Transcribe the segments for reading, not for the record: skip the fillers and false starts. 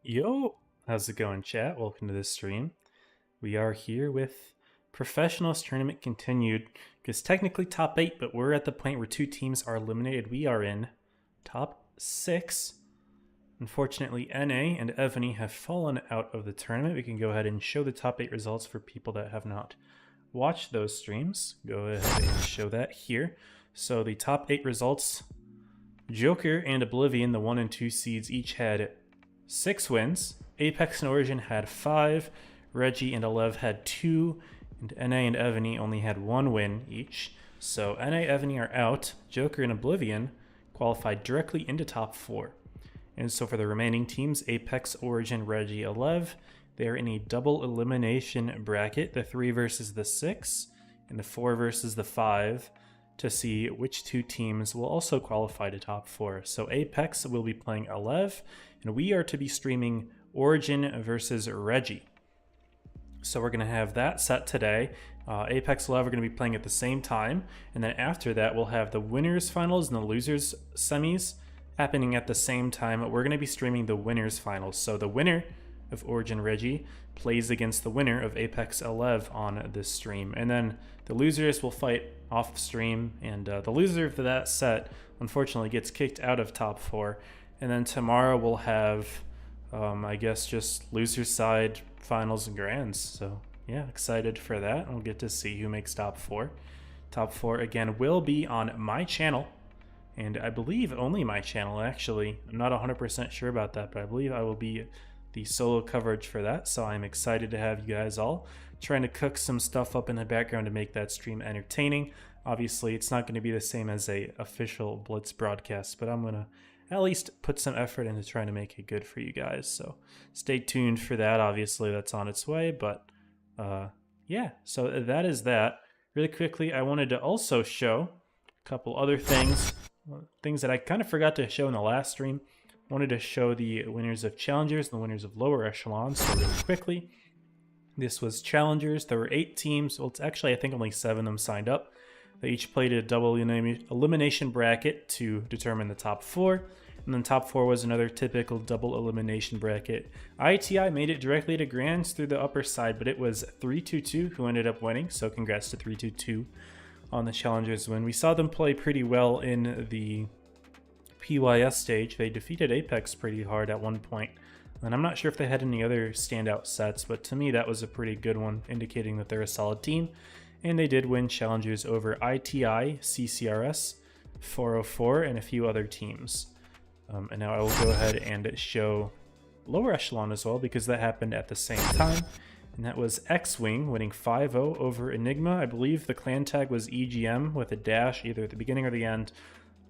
Yo, how's it going, chat? Welcome to this stream. We are here with Professionals Tournament Continued, because technically top 8, but we're at the point where 2 teams are eliminated. We are in top 6. Unfortunately, NA and Ebony have fallen out of the tournament. We can go ahead and show the top 8 results for people that have not watched those streams. Go ahead and show that here. So the top 8 results, Joker and Oblivion, the 1 and 2 seeds, each had 6 wins. Apex and Origin had 5. Reggie and Alev had 2. And NA and Ebony only had 1 win each. So NA, Ebony are out. Joker and Oblivion qualified directly into top 4. And so for the remaining teams, Apex, Origin, Reggie, Alev, they're in a double elimination bracket, the 3 versus the 6, and the 4 versus the 5, to see which 2 teams will also qualify to top 4. So Apex will be playing Alev, and we are to be streaming Origin versus Reggie. So we're going to have that set today. Apex Alev are going to be playing at the same time, and then after that we'll have the winners finals and the losers semis happening at the same time. We're going to be streaming the winners finals. So the winner of Origin Reggie plays against the winner of Apex Alev on this stream, and then the losers will fight off stream, and the loser of that set unfortunately gets kicked out of top 4. And then tomorrow we'll have I guess just losers side finals and grands. So yeah, excited for that. We'll get to see who makes top 4. Top 4 again will be on my channel, and I believe only my channel actually. I'm not 100% sure about that, but I believe I will be the solo coverage for that. So I'm excited to have you guys all. Trying to cook some stuff up in the background to make that stream entertaining. Obviously it's not going to be the same as a official Blitz broadcast, but I'm going to at least put some effort into trying to make it good for you guys. So stay tuned for that. Obviously that's on its way, but yeah, so that is that. Really quickly, I wanted to also show a couple other things that I kind of forgot to show in the last stream. I wanted to show the winners of challengers and the winners of lower echelons. So really quickly, this was challengers. There were 8 teams. Well, it's actually, I think only 7 of them signed up. They each played a double elimination bracket to determine the top 4. And then top 4 was another typical double elimination bracket. ITI made it directly to grands through the upper side, but it was 322 who ended up winning. So congrats to 322 on the challengers win. We saw them play pretty well in the PYS stage. They defeated Apex pretty hard at one point. And I'm not sure if they had any other standout sets, but to me that was a pretty good one, indicating that they're a solid team. And they did win challengers over ITI, CCRS, 404, and a few other teams. And now I will go ahead and show lower echelon as well, because that happened at the same time. And that was X-Wing winning 5-0 over Enigma. I believe the clan tag was EGM with a dash either at the beginning or the end.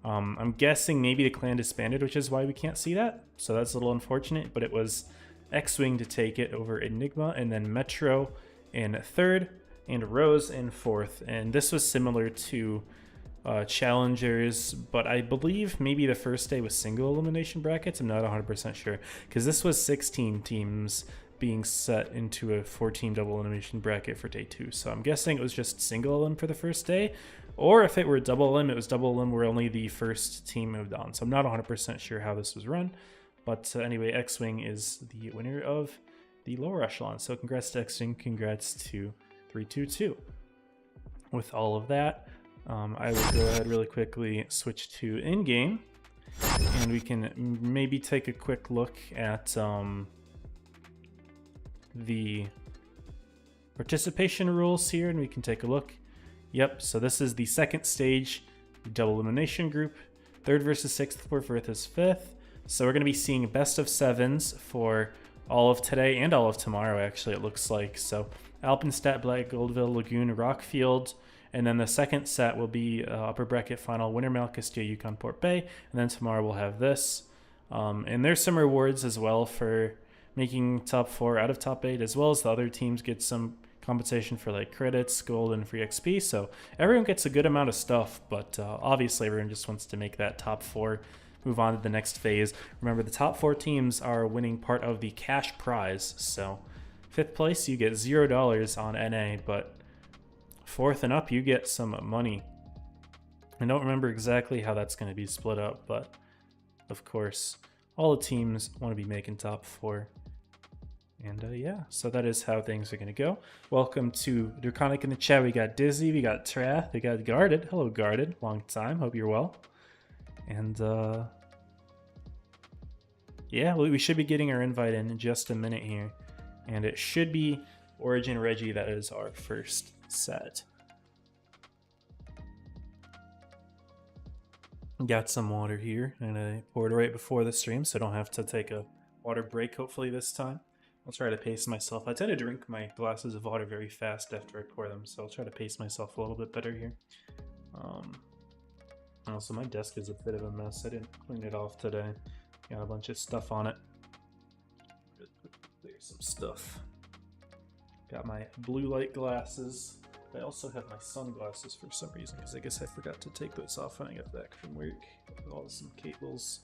I'm guessing maybe the clan disbanded, which is why we can't see that. So that's a little unfortunate, but it was X-Wing to take it over Enigma, and then Metro in 3rd, and Rose in 4th. And this was similar to challengers, but I believe maybe the first day was single elimination brackets. I'm not 100% sure, because this was 16 teams being set into a 4-team double elimination bracket for day 2. So I'm guessing it was just single elim for the first day. Or if it were double elim, it was double elim where only the first team moved on. So I'm not 100% sure how this was run. But anyway, X-Wing is the winner of the lower echelon. So congrats to X-Wing, congrats to 322. With all of that, I will go ahead really quickly, switch to in-game. And we can maybe take a quick look at the participation rules here, and we can take a look. Yep, so this is the second stage, double elimination group, 3rd versus 6th, 4th versus 5th. So we're going to be seeing best of 7s for all of today and all of tomorrow, actually, it looks like. So Alpenstadt, Black Goldville, Lagoon, Rockfield, and then the second set will be upper bracket final, Wintermount, Castilla, Yukon, Port Bay, and then tomorrow we'll have this. And there's some rewards as well for making top 4 out of top 8, as well as the other teams get some compensation for like credits, gold, and free XP. So everyone gets a good amount of stuff, but obviously everyone just wants to make that top 4 move on to the next phase. Remember, the top 4 teams are winning part of the cash prize. So 5th place, you get $0 on NA, but 4th and up, you get some money. I don't remember exactly how that's going to be split up, but of course, all the teams want to be making top 4. And yeah, so that is how things are going to go. Welcome to Draconic in the chat. We got Dizzy, we got Trath, we got Guarded. Hello, Guarded. Long time. Hope you're well. And Yeah, we should be getting our invite in just a minute here. And it should be Origin Reggie that is our first set. Got some water here, and I poured it right before the stream, so I don't have to take a water break hopefully this time. I'll try to pace myself. I tend to drink my glasses of water very fast after I pour them, so I'll try to pace myself a little bit better here. Also, my desk is a bit of a mess. I didn't clean it off today. Got a bunch of stuff on it. There's some stuff. Got my blue light glasses. I also have my sunglasses for some reason, because I guess I forgot to take those off when I got back from work. All some cables.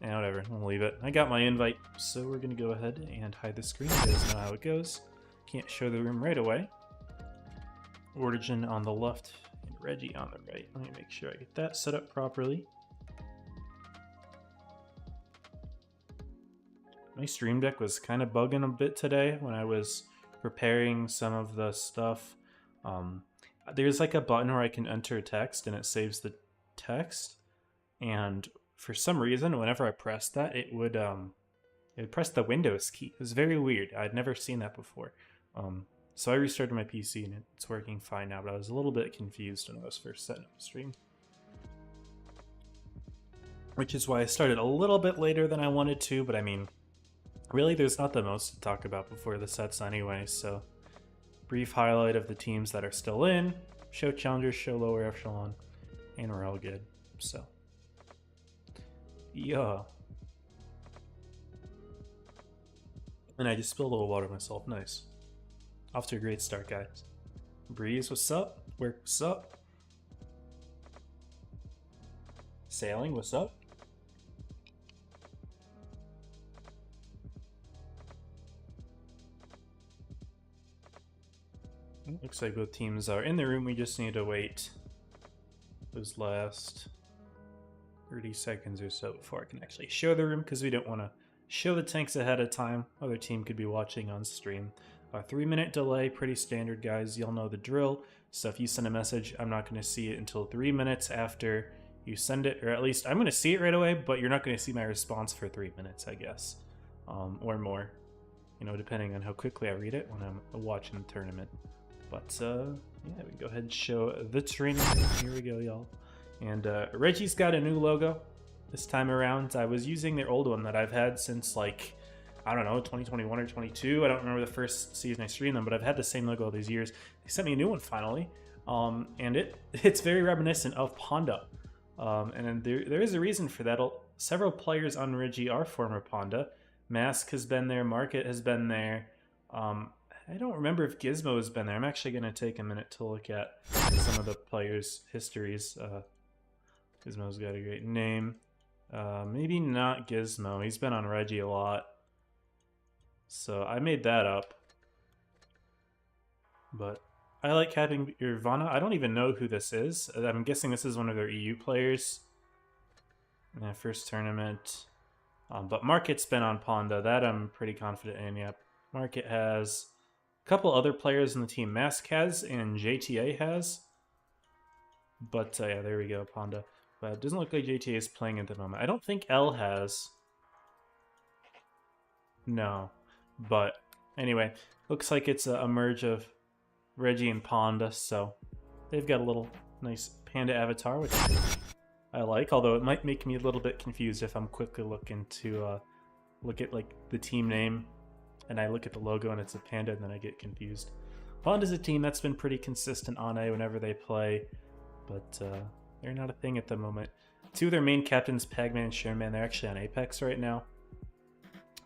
Yeah, whatever, I'll leave it. I got my invite, so we're gonna go ahead and hide the screen. You guys know how it goes. Can't show the room right away. Origin on the left and Reggie on the right. Let me make sure I get that set up properly. My stream deck was kind of bugging a bit today when I was preparing some of the stuff. There's like a button where I can enter text and it saves the text, and for some reason whenever I pressed that it would press the Windows key. It was very weird. I'd never seen that before. So I restarted my PC and it's working fine now, but I was a little bit confused when I was first setting up the stream, which is why I started a little bit later than I wanted to. But I mean, really there's not the most to talk about before the sets anyway, so brief highlight of the teams that are still in, show challengers, show lower echelon, and we're all good. So, yeah. And I just spilled a little water myself. Nice. Off to a great start, guys. Breeze, what's up? Work, what's up? Sailing, what's up? Looks like both teams are in the room. We just need to wait those last 30 seconds or so before I can actually show the room, because we don't want to show the tanks ahead of time. Other team could be watching on stream. A 3-minute delay, pretty standard, guys. You'll know the drill. So if you send a message, I'm not going to see it until 3 minutes after you send it, or at least I'm going to see it right away, but you're not going to see my response for 3 minutes, I guess, or more, you know, depending on how quickly I read it when I'm watching the tournament. But yeah, we can go ahead and show the training. Here we go, y'all. And Reggie's got a new logo this time around. I was using their old one that I've had since, like, I don't know, 2021 or 22. I don't remember the first season I streamed them, but I've had the same logo all these years. They sent me a new one finally, and it's very reminiscent of Ponda. And there is a reason for that. Several players on Reggie are former Ponda. Mask has been there. Market has been there. I don't remember if Gizmo has been there. I'm actually going to take a minute to look at some of the players' histories. Gizmo's got a great name. Maybe not Gizmo. He's been on Reggie a lot. So I made that up. But I like having Irvana. I don't even know who this is. I'm guessing this is one of their EU players in their first tournament. But Market's been on Ponda. That I'm pretty confident in. Yep. Market has a couple other players in the team. Mask has and JTA has. But yeah, there we go, Ponda. But it doesn't look like JTA is playing at the moment. I don't think L has. No. But anyway, looks like it's a merge of Reggie and Ponda, so they've got a little nice panda avatar, which I like, although it might make me a little bit confused if I'm quickly looking to look at like the team name and I look at the logo and it's a panda and then I get confused. Ponda's a team that's been pretty consistent on A whenever they play, but they're not a thing at the moment. Two of their main captains, Pagman and Sherman, they're actually on Apex right now.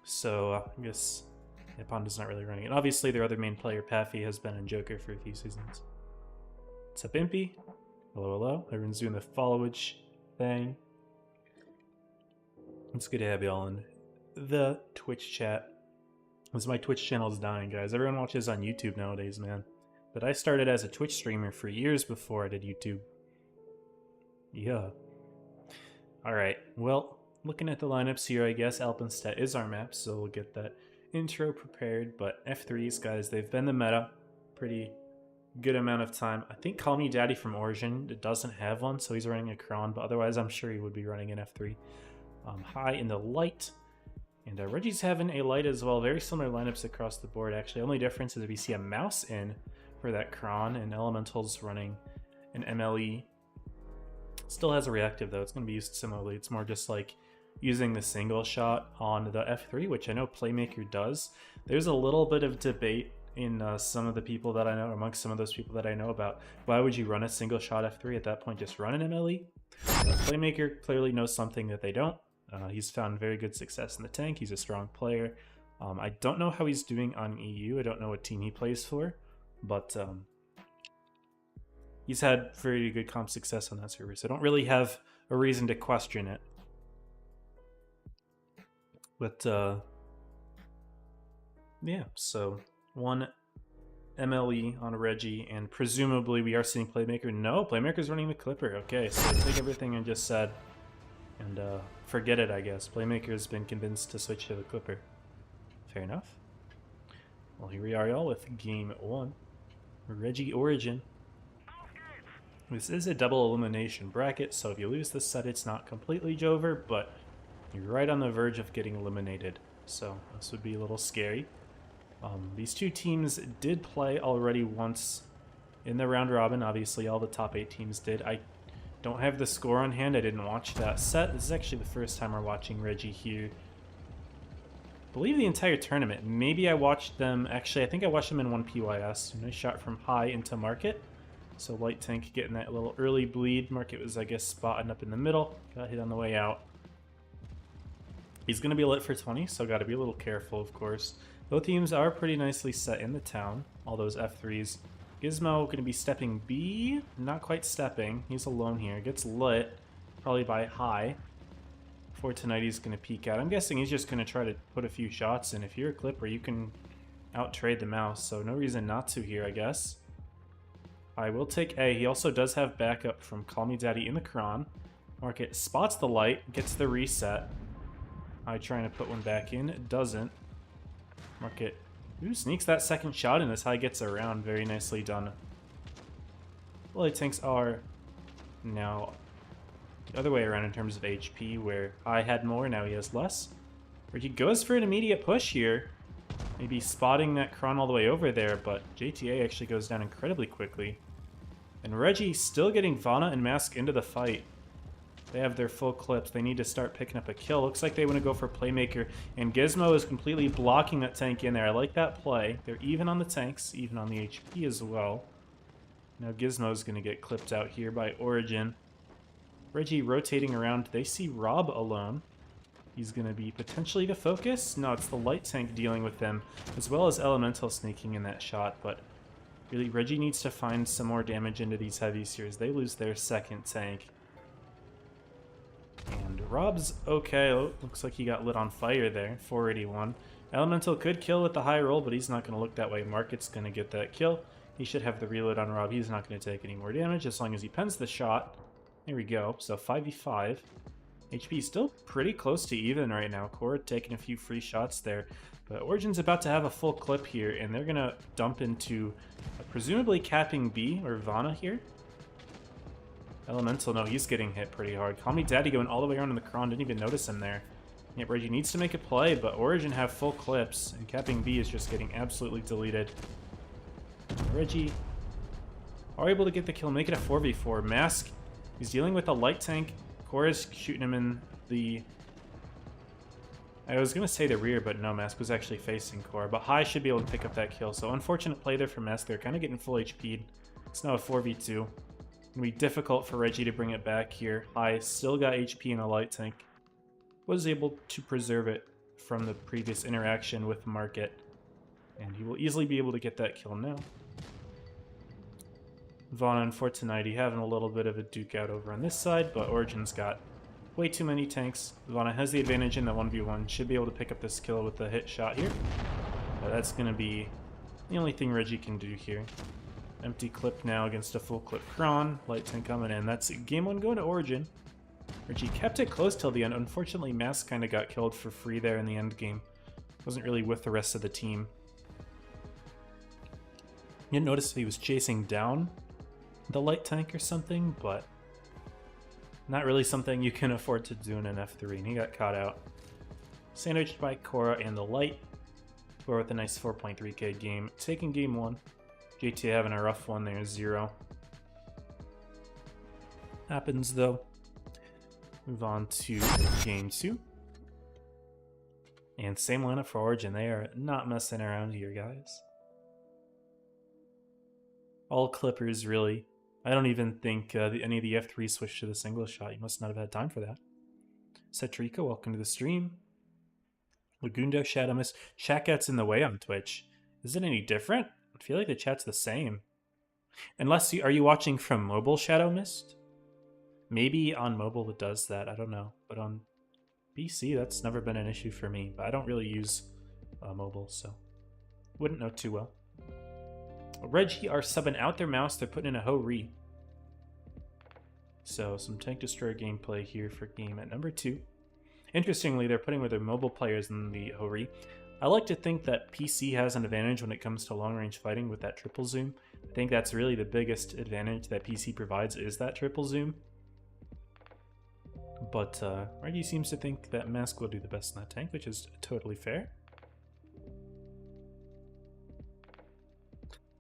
So I guess Ponda's not really running it. Obviously, their other main player, Paffy, has been in Joker for a few seasons. What's up, Impy? Hello, hello. Everyone's doing the followage thing. It's good to have y'all in the Twitch chat. Because my Twitch channel is dying, guys. Everyone watches on YouTube nowadays, man. But I started as a Twitch streamer for years before I did YouTube. Yeah. Alright, well, looking at the lineups here, I guess Alpenstedt is our map, so we'll get that intro prepared. But F3s, guys, they've been the meta pretty good amount of time. I think Call Me Daddy from Origin doesn't have one, so he's running a Kron, but otherwise I'm sure he would be running an F3. High in the light, And Reggie's having a light as well. Very similar lineups across the board, actually. Only difference is we see a mouse in for that Kron, and Elemental's running an MLE. Still has a reactive, though. It's going to be used similarly. It's more just like using the single shot on the F3, which I know Playmaker does. There's a little bit of debate in some of the people that I know, amongst some of those people that I know, about why would you run a single shot F3 at that point? Just run an MLE. Playmaker clearly knows something that they don't. He's found very good success in the tank. He's a strong player. I don't know how he's doing on EU. I don't know what team he plays for, but he's had very good comp success on that server, so I don't really have a reason to question it. But yeah, so one MLE on Reggie, and presumably we are seeing Playmaker. No, Playmaker's running the Clipper. Okay, so take everything I just said and forget it, I guess. Playmaker's been convinced to switch to the Clipper. Fair enough. Well, here we are, y'all, with Game 1. Reggie Origin. This is a double elimination bracket, so if you lose this set, it's not completely over, but you're right on the verge of getting eliminated. So this would be a little scary. These two teams did play already once in the round robin. Obviously, all the top 8 teams did. I don't have the score on hand. I didn't watch that set. This is actually the first time we're watching Reggie here. I believe the entire tournament. Maybe I watched them. Actually, I think I watched them in one PYS. Nice shot from high into Market. So Light Tank getting that little early bleed. Market was, I guess, spotting up in the middle. Got hit on the way out. He's going to be lit for 20, so got to be a little careful, of course. Both teams are pretty nicely set in the town. All those F3s. Gizmo going to be stepping B. Not quite stepping. He's alone here. Gets lit. Probably by high. For tonight, he's going to peek out. I'm guessing he's just going to try to put a few shots in. If you're a Clipper, you can out-trade the mouse. So no reason not to here, I guess. I will take A. He also does have backup from Call Me Daddy in the Kron. Market spots the light. Gets the reset. I trying to put one back in. It doesn't. Market sneaks that second shot in as High gets around. Very nicely done. Light tanks are now the other way around in terms of HP, where High had more, now he has less. Reggie goes for an immediate push here. Maybe spotting that Kron all the way over there, but JTA actually goes down incredibly quickly. And Reggie still getting Vana and Mask into the fight. They have their full clips. They need to start picking up a kill. Looks like they want to go for Playmaker, and Gizmo is completely blocking that tank in there. I like that play. They're even on the tanks, even on the HP as well. Now Gizmo's going to get clipped out here by Origin. Reggie rotating around. They see Rob alone. He's going to be potentially the focus. No, it's the light tank dealing with them, as well as Elemental sneaking in that shot. But really, Reggie needs to find some more damage into these heavies here as they lose their second tank. And Rob's okay. Oh, looks like he got lit on fire there. 481. Elemental could kill with the high roll, but he's not going to look that way. Market's going to get that kill. He should have the reload on Rob. He's not going to take any more damage as long as he pens the shot. There we go. So 5v5. HP still pretty close to even right now. Core taking a few free shots there. But Origin's about to have a full clip here, and they're going to dump into presumably capping B or Vana here. Elemental, no, he's getting hit pretty hard. Call Me Daddy going all the way around in the Kron. Didn't even notice him there. Yep, Reggie needs to make a play, but Origin have full clips, and capping B is just getting absolutely deleted. Reggie are able to get the kill, make it a 4v4. Mask, he's dealing with a light tank. Core is shooting him in the... I was going to say the rear, but no, Mask was actually facing Core. But High should be able to pick up that kill, so unfortunate play there for Mask. They're kind of getting full HP'd. It's now a 4v2. It'll be difficult for Reggie to bring it back here. High still got HP in a light tank. Was able to preserve it from the previous interaction with Market. And he will easily be able to get that kill now. Vana and Fortunaity having a little bit of a duke out over on this side, but Origin's got way too many tanks. Vana has the advantage in the 1v1. Should be able to pick up this kill with the hit shot here. But that's going to be the only thing Reggie can do here. Empty clip now against a full clip Kron. Light tank coming in. That's game 1 going to Origin. Reggie kept it close till the end. Unfortunately, Mask kind of got killed for free there in the end game. Wasn't really with the rest of the team. You didn't notice if he was chasing down the light tank or something, but not really something you can afford to do in an F3, and he got caught out. Sandwiched by Korra and the Light. Korra with a nice 4.3k game. Taking game 1. JT having a rough one there, 0. Happens though. Move on to game 2. And same lineup for Origin. They are not messing around here, guys. All Clippers, really. I don't even think any of the F3 switched to the single shot. You must not have had time for that. Cetrica, welcome to the stream. Lagundo, Shadow Mist. Chat gets in the way on Twitch. Is it any different? I feel like the chat's the same. Unless are you watching from mobile, Shadow Mist? Maybe on mobile it does that. I don't know. But on PC, that's never been an issue for me. But I don't really use mobile, so wouldn't know too well. Reggie are subbing out their mouse. They're putting in a Ho-Ri. So some Tank Destroyer gameplay here for game at number 2. Interestingly, they're putting with their mobile players in the Ho-Ri. I like to think that PC has an advantage when it comes to long-range fighting with that triple zoom. I think that's really the biggest advantage that PC provides is that triple zoom. But Reggie seems to think that Mask will do the best in that tank, which is totally fair.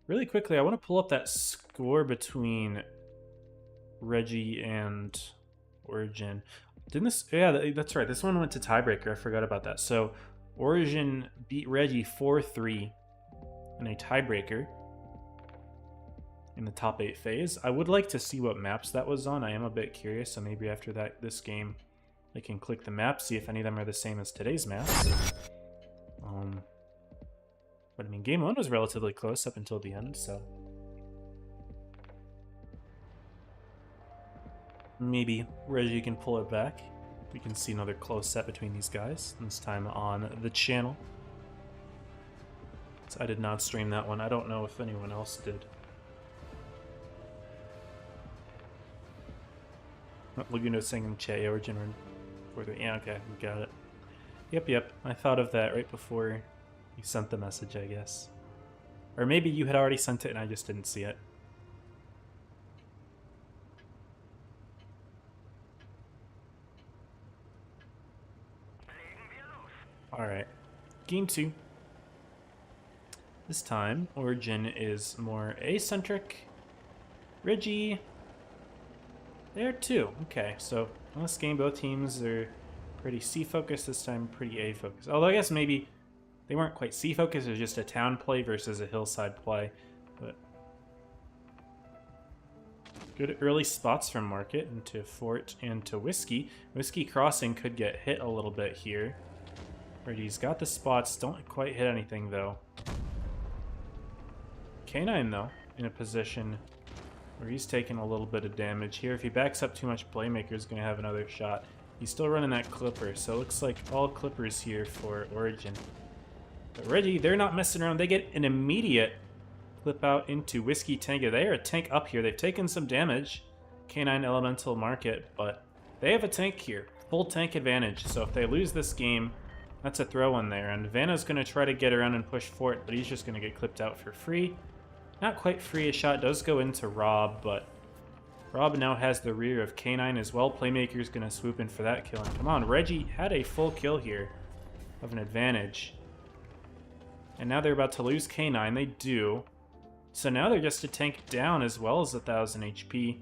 Really quickly, I want to pull up that score between Reggie and Origin. Didn't this... Yeah, that's right. This one went to tiebreaker. I forgot about that. So, Origin beat Reggie 4-3 in a tiebreaker in the top 8 phase. I would like to see what maps that was on. I am a bit curious, so maybe after this game, I can click the map, see if any of them are the same as today's maps. But I mean, game 1 was relatively close up until the end, so maybe Reggie can pull it back. We can see another close set between these guys, this time on the channel. So I did not stream that one. I don't know if anyone else did. Laguno singing Che Origin for the... Yeah, okay, we got it. Yep. I thought of that right before you sent the message, I guess. Or maybe you had already sent it and I just didn't see it. Alright. Game 2. This time, Origin is more A-centric. Reggie... There too. Okay, so in this game, both teams are pretty C-focused. This time, pretty A-focused. Although I guess maybe they weren't quite C-focused. It was just a town play versus a hillside play. But good early spots from Market into Fort and to Whiskey. Whiskey crossing could get hit a little bit here. Reggie's got the spots. Don't quite hit anything, though. K9, though, in a position where he's taking a little bit of damage here. If he backs up too much, Playmaker's going to have another shot. He's still running that Clipper, so it looks like all Clippers here for Origin. But Reggie, they're not messing around. They get an immediate clip out into Whiskey Tango. They are a tank up here. They've taken some damage. K9 Elemental Market, but they have a tank here. Full tank advantage, so if they lose this game, that's a throw in there. And Vanna's going to try to get around and push Fort, but he's just going to get clipped out for free. Not quite free. A shot does go into Rob, but Rob now has the rear of K9 as well. Playmaker's going to swoop in for that kill. And come on, Reggie had a full kill here of an advantage. And now they're about to lose K9. They do. So now they're just a tank down as well as 1,000 HP.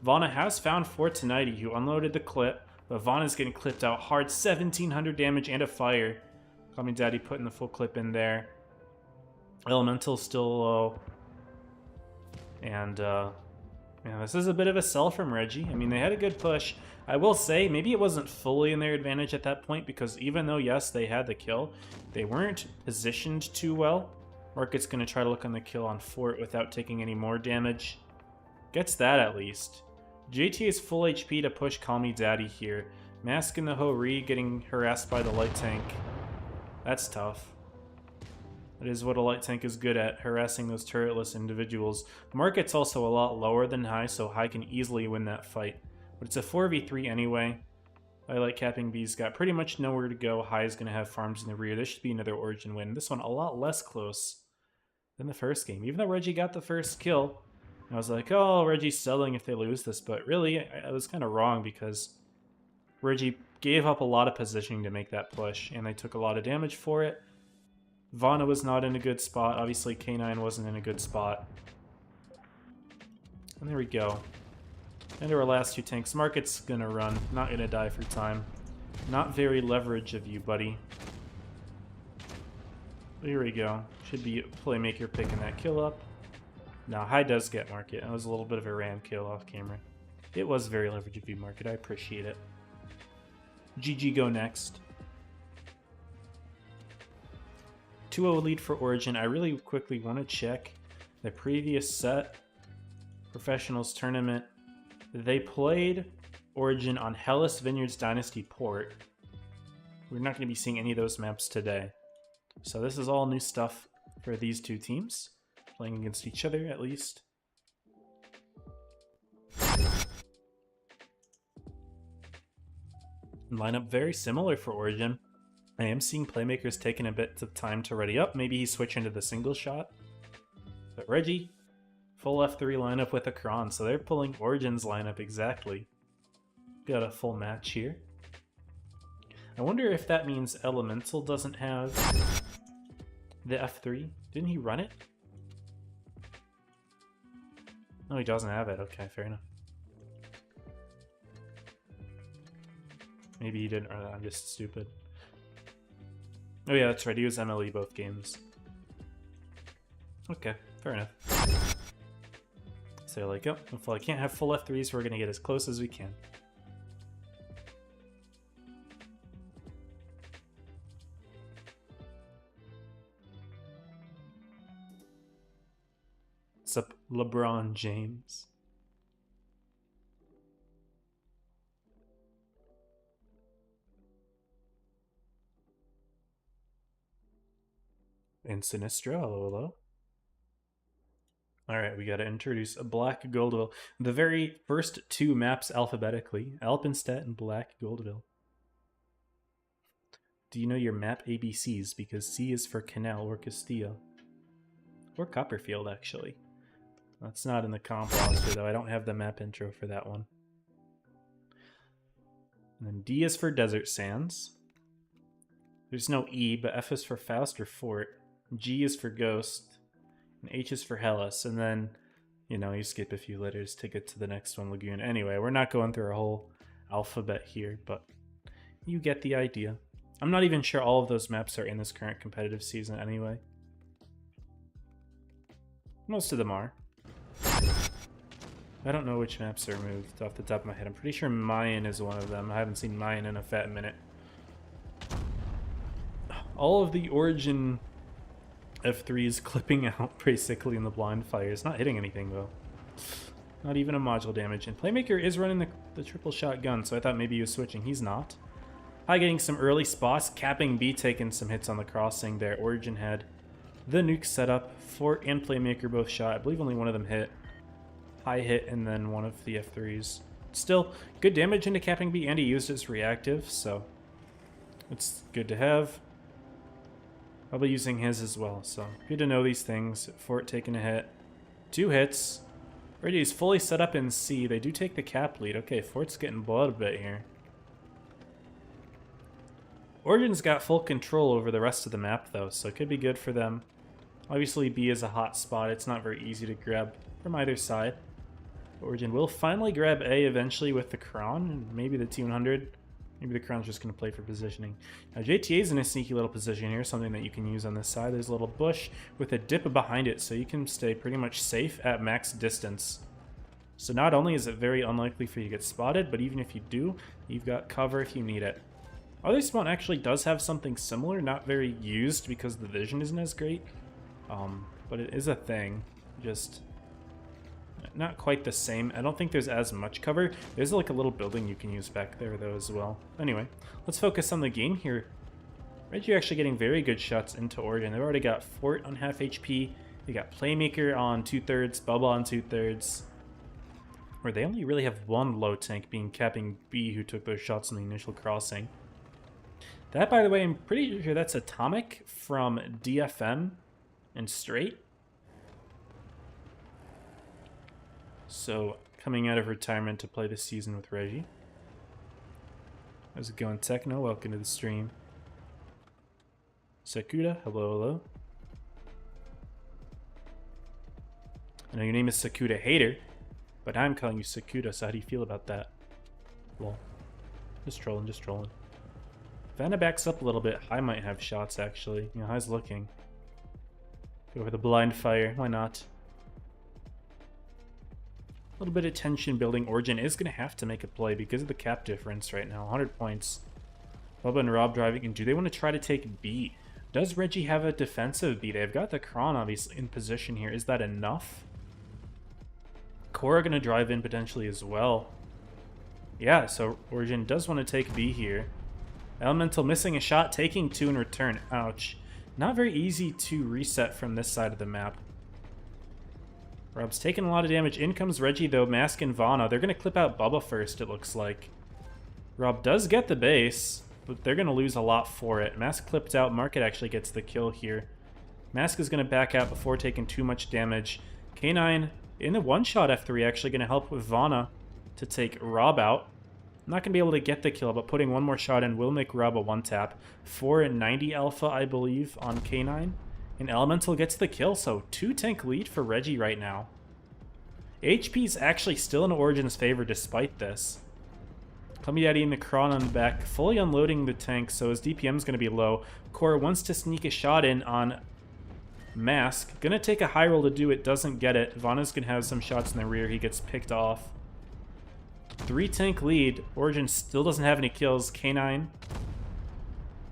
Vanna has found Fortnite, who unloaded the clip, but Vanna's getting clipped out hard. 1,700 damage and a fire. Call Me Daddy putting the full clip in there. Elemental's still low. And, yeah, this is a bit of a sell from Reggie. I mean, they had a good push. I will say, maybe it wasn't fully in their advantage at that point, because even though, yes, they had the kill, they weren't positioned too well. Market's going to try to look on the kill on Fort without taking any more damage. Gets that, at least. JT is full HP to push Call Me Daddy here. Mask in the Ho-Ri getting harassed by the light tank. That's tough. That is what a light tank is good at, harassing those turretless individuals. Market's also a lot lower than High, so High can easily win that fight. But it's a 4v3 anyway. I like capping B's got pretty much nowhere to go. High is going to have farms in the rear. This should be another Origin win. This one a lot less close than the first game. Even though Reggie got the first kill, I was like, oh, Reggie's selling if they lose this. But really, I was kind of wrong because Reggie gave up a lot of positioning to make that push, and they took a lot of damage for it. Vana was not in a good spot. Obviously, K9 wasn't in a good spot. And there we go. Into our last two tanks. Market's gonna run. Not gonna die for time. Not very leverage of you, buddy. Here we go. Should be Playmaker picking that kill up. Now, High does get Market. That was a little bit of a ram kill off camera. It was very leverage of you, Market. I appreciate it. GG go next. 2-0 lead for Origin. I really quickly want to check the previous set. Professionals tournament. They played Origin on Hellas Vineyards Dynasty Port. We're not going to be seeing any of those maps today. So this is all new stuff for these two teams. Playing against each other, at least. Lineup very similar for Origin. I am seeing Playmakers taking a bit of time to ready up. Maybe he's switching to the single shot. But Reggie, full F3 lineup with a Kron, so they're pulling Origin's lineup exactly. Got a full match here. I wonder if that means Elemental doesn't have the F3. Didn't he run it? No, he doesn't have it. Okay, fair enough. Maybe he didn't run it. I'm just stupid. Oh yeah, that's right. He was MLE both games. Okay, fair enough. So like, oh, if I can't have full F3s, we're going to get as close as we can. What's up, LeBron James? And Sinistro, hello. Alright, we gotta introduce a Black Goldville. The very first two maps alphabetically, Alpenstedt and Black Goldville. Do you know your map ABCs? Because C is for Canal or Castillo. Or Copperfield, actually. That's not in the comp roster, though. I don't have the map intro for that one. And then D is for Desert Sands. There's no E, but F is for Faust or Fort. G is for Ghost. And H is for Hellas. And then, you know, you skip a few letters to get to the next one, Lagoon. Anyway, we're not going through a whole alphabet here, but you get the idea. I'm not even sure all of those maps are in this current competitive season anyway. Most of them are. I don't know which maps are moved off the top of my head. I'm pretty sure Mayan is one of them. I haven't seen Mayan in a fat minute. All of the Origin F3s clipping out basically in the blind fire. It's not hitting anything though. Not even a module damage. And Playmaker is running the triple shotgun, so I thought maybe he was switching. He's not. High getting some early spots. Capping B taking some hits on the crossing there. Origin had the nuke setup. Fort and Playmaker both shot. I believe only one of them hit. High hit and then one of the F3s. Still, good damage into Capping B, and he used his reactive, so it's good to have. Probably using his as well, so good to know these things. Fort taking a hit. 2 hits. Reggie is fully set up in C. They do take the cap lead. Okay, Fort's getting blowed a bit here. Origin's got full control over the rest of the map, though, so it could be good for them. Obviously, B is a hot spot. It's not very easy to grab from either side. Origin will finally grab A eventually with the Crown, and maybe the T100. Maybe the Crown's just going to play for positioning. Now, JTA's in a sneaky little position here, something that you can use on this side. There's a little bush with a dip behind it, so you can stay pretty much safe at max distance. So not only is it very unlikely for you to get spotted, but even if you do, you've got cover if you need it. Other spawn actually does have something similar, not very used because the vision isn't as great. But it is a thing, just not quite the same. I don't think there's as much cover. There's like a little building you can use back there though as well. Anyway, let's focus on the game here. Reggie actually getting very good shots into Origin. They've already got Fort on half HP. They got Playmaker on 2/3, Bubba on 2/3. Or they only really have one low tank, being Capping B, who took those shots in the initial crossing. That, by the way, I'm pretty sure that's Atomic from DFM and Straight. So, coming out of retirement to play this season with Reggie. How's it going, Techno? Welcome to the stream. Sakuda, hello, hello. I know your name is Sakuda Hater, but I'm calling you Sakuda, so how do you feel about that? Lol. Just trolling, just trolling. Vanna backs up a little bit. High might have shots, actually. You know, High's looking. Go for the blind fire. Why not? A little bit of tension building. Origin is going to have to make a play because of the cap difference right now. 100 points. Bubba and Rob driving. And do they want to try to take B? Does Reggie have a defensive B? They've got the Kron, obviously, in position here. Is that enough? Cora going to drive in potentially as well. Yeah, so Origin does want to take B here. Elemental missing a shot, taking 2 in return. Ouch. Not very easy to reset from this side of the map. Rob's taking a lot of damage. In comes Reggie, though. Mask and Vana. They're going to clip out Bubba first, it looks like. Rob does get the base, but they're going to lose a lot for it. Mask clipped out. Market actually gets the kill here. Mask is going to back out before taking too much damage. K9 in the one-shot F3 actually going to help with Vana to take Rob out. I'm not going to be able to get the kill, but putting one more shot in will make Rob a one-tap. 490 alpha, I believe, on K9. And Elemental gets the kill, so 2-tank lead for Reggie right now. HP's actually still in Origin's favor despite this. Daddy and the Kron on the back, fully unloading the tank, so his DPM's going to be low. Cora wants to sneak a shot in on Mask. Gonna take a high roll to do it, doesn't get it. Vana's going to have some shots in the rear, he gets picked off. 3-tank lead. Origin still doesn't have any kills. K9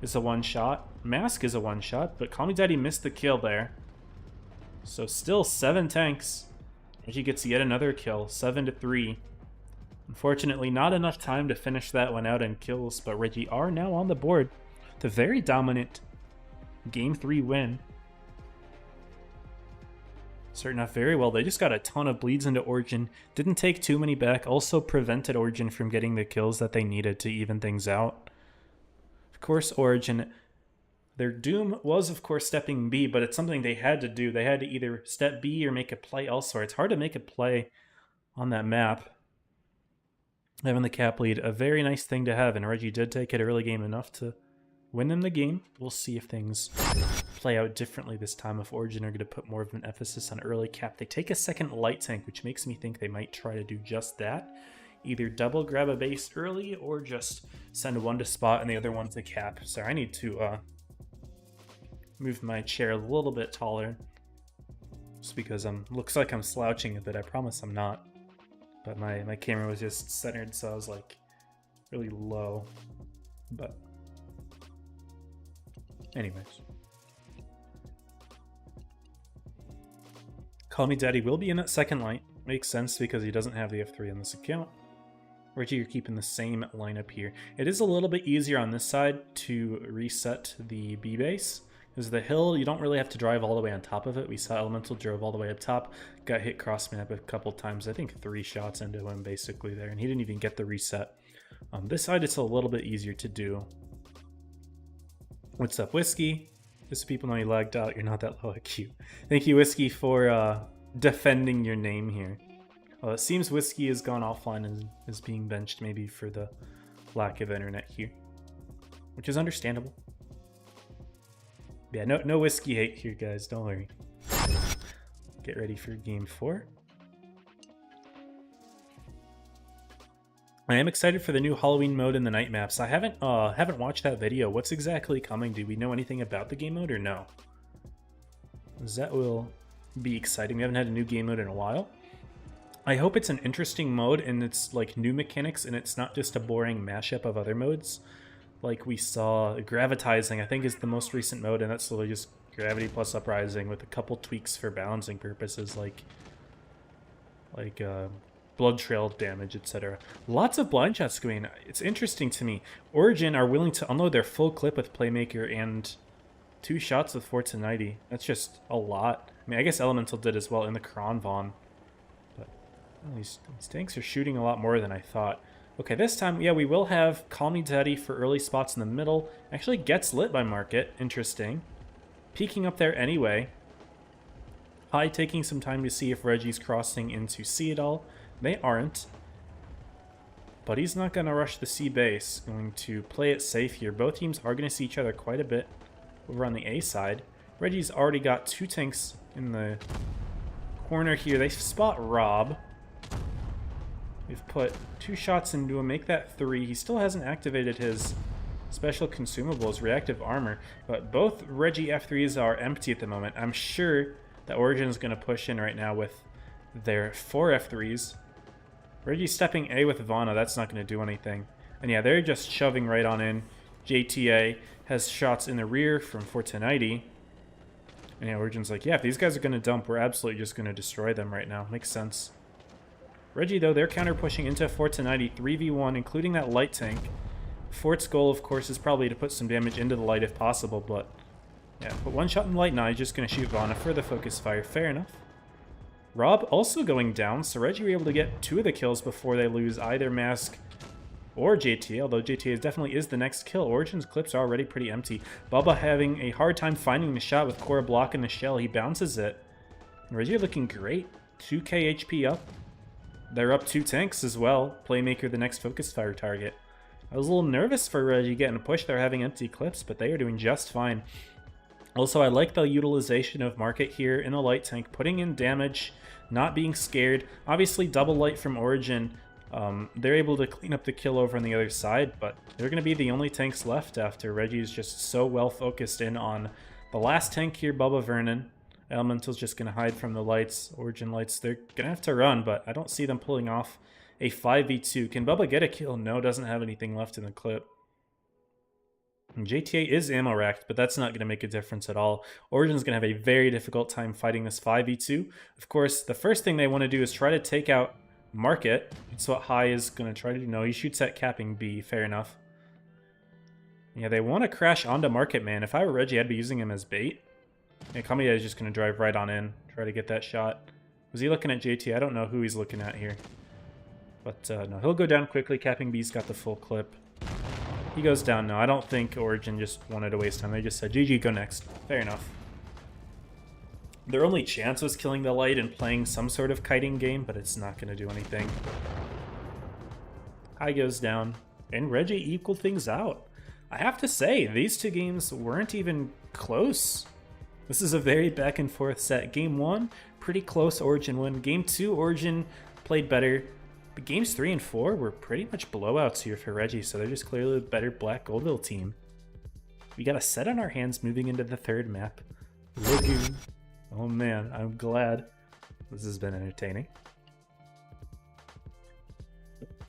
is a one-shot. Mask is a one-shot, but Call Me Daddy missed the kill there. So still 7 tanks. Reggie gets yet another kill. 7-3. Unfortunately, not enough time to finish that one out in kills, but Reggie are now on the board. The very dominant Game 3 win. Starting off very well. They just got a ton of bleeds into Origin. Didn't take too many back. Also prevented Origin from getting the kills that they needed to even things out. Of course, Origin, their doom was, of course, stepping B, but it's something they had to do. They had to either step B or make a play elsewhere. It's hard to make a play on that map. Having the cap lead, a very nice thing to have, and Reggie did take it early game enough to win them the game. We'll see if things play out differently this time, if Origin are going to put more of an emphasis on early cap. They take a second light tank, which makes me think they might try to do just that. Either double grab a base early or just send one to spot and the other one to cap. Sorry, I need to move my chair a little bit taller just because looks like I'm slouching a bit. I promise I'm not. But my camera was just centered, so I was like really low. But anyways. Call Me Daddy will be in that second light. Makes sense because he doesn't have the F3 on this account. Reggie, you're keeping the same lineup here. It is a little bit easier on this side to reset the B base. Because the hill, you don't really have to drive all the way on top of it. We saw Elemental drove all the way up top. Got hit cross map a couple times. I think 3 shots into him basically there. And he didn't even get the reset. On this side, it's a little bit easier to do. What's up, Whiskey? Just so people know you lagged out, you're not that low IQ. Thank you, Whiskey, for defending your name here. Well, it seems Whiskey has gone offline and is being benched maybe for the lack of internet here. Which is understandable. Yeah, no Whiskey hate here, guys, don't worry. Get ready for game 4. I am excited for the new Halloween mode in the night maps. I haven't watched that video. What's exactly coming? Do we know anything about the game mode or no? That will be exciting. We haven't had a new game mode in a while. I hope it's an interesting mode and it's like new mechanics and it's not just a boring mashup of other modes. Like we saw Gravitizing, I think is the most recent mode, and that's literally just gravity plus uprising with a couple tweaks for balancing purposes like blood trail damage, etc. Lots of blind shots going. It's interesting to me. Origin are willing to unload their full clip with Playmaker and 2 shots with 490. That's just a lot. I mean, I guess Elemental did as well in the Kron Von. But well, these tanks are shooting a lot more than I thought. Okay, this time, yeah, we will have Call Me Daddy for early spots in the middle. Actually gets lit by Market. Interesting. Peeking up there anyway. High taking some time to see if Reggie's crossing into C at all. They aren't. but he's not going to rush the C base. Going to play it safe here. Both teams are going to see each other quite a bit over on the A side. Reggie's already got 2 tanks in the corner here. They spot Rob. We've put 2 shots into him, make that 3. He still hasn't activated his special consumables, reactive armor, but both Reggie F3s are empty at the moment. I'm sure that Origin is going to push in right now with their 4 F3s. Reggie's stepping A with Vana, that's not going to do anything. And yeah, they're just shoving right on in. JTA has shots in the rear from Fortunaity. And yeah, Origin's like, yeah, if these guys are going to dump, we're absolutely just going to destroy them right now. Makes sense. Reggie, though, they're counter-pushing into Fortunaity 3v1, including that light tank. Fort's goal, of course, is probably to put some damage into the light if possible, but yeah, put 1 shot in the light now. He's just going to shoot Vana for the focus fire. Fair enough. Rob also going down, so Reggie were able to get 2 of the kills before they lose either Mask or JTA, although JTA definitely is the next kill. Origin's clips are already pretty empty. Bubba having a hard time finding the shot with Cora blocking the shell. He bounces it. And Reggie looking great. 2k HP up. They're up 2 tanks as well. Playmaker the next focus fire target. I was a little nervous for Reggie getting a push. They're having empty clips, but they are doing just fine. Also, I like the utilization of Market here in the light tank, putting in damage, not being scared. Obviously, double light from Origin. They're able to clean up the kill over on the other side, but they're going to be the only tanks left after Reggie's just so well focused in on the last tank here, Bubba Vernon. Elemental's just going to hide from the lights. Origin lights, they're going to have to run, but I don't see them pulling off a 5v2. Can Bubba get a kill? No, doesn't have anything left in the clip. And JTA is ammo racked, but that's not going to make a difference at all. Origin's going to have a very difficult time fighting this 5v2. Of course, the first thing they want to do is try to take out Market. That's what High is going to try to do. No, he shoots at capping B. Fair enough. Yeah, they want to crash onto Market, man. If I were Reggie, I'd be using him as bait. Yeah, Kamiya is just going to drive right on in, try to get that shot. Was he looking at JT? I don't know who he's looking at here. But no, he'll go down quickly. Capping B's got the full clip. He goes down now. I don't think Origin just wanted to waste time. They just said, GG, go next. Fair enough. Their only chance was killing the light and playing some sort of kiting game, but it's not going to do anything. High goes down, and Reggie equaled things out. I have to say, these 2 games weren't even close. This is a very back and forth set. Game 1, pretty close, Origin win. Game 2, Origin played better. But games 3 and 4 were pretty much blowouts here for Reggie, so they're just clearly the better Black Goldville team. We got a set on our hands moving into the 3rd map. Lagoon. Oh man, I'm glad. This has been entertaining.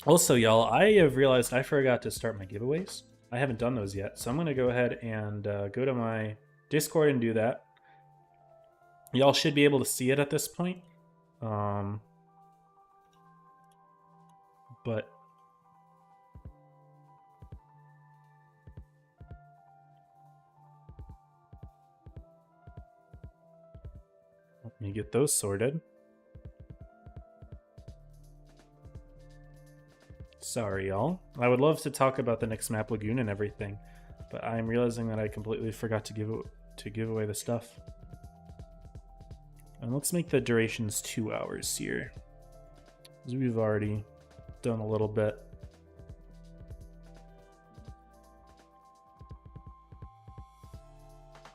Also, y'all, I have realized I forgot to start my giveaways. I haven't done those yet, so I'm going to go ahead and go to my Discord and do that. Y'all should be able to see it at this point. But let me get those sorted. Sorry, y'all. I would love to talk about the next map, Lagoon, and everything, but I'm realizing that I completely forgot to give away the stuff. And let's make the durations 2 hours here, because we've already done a little bit.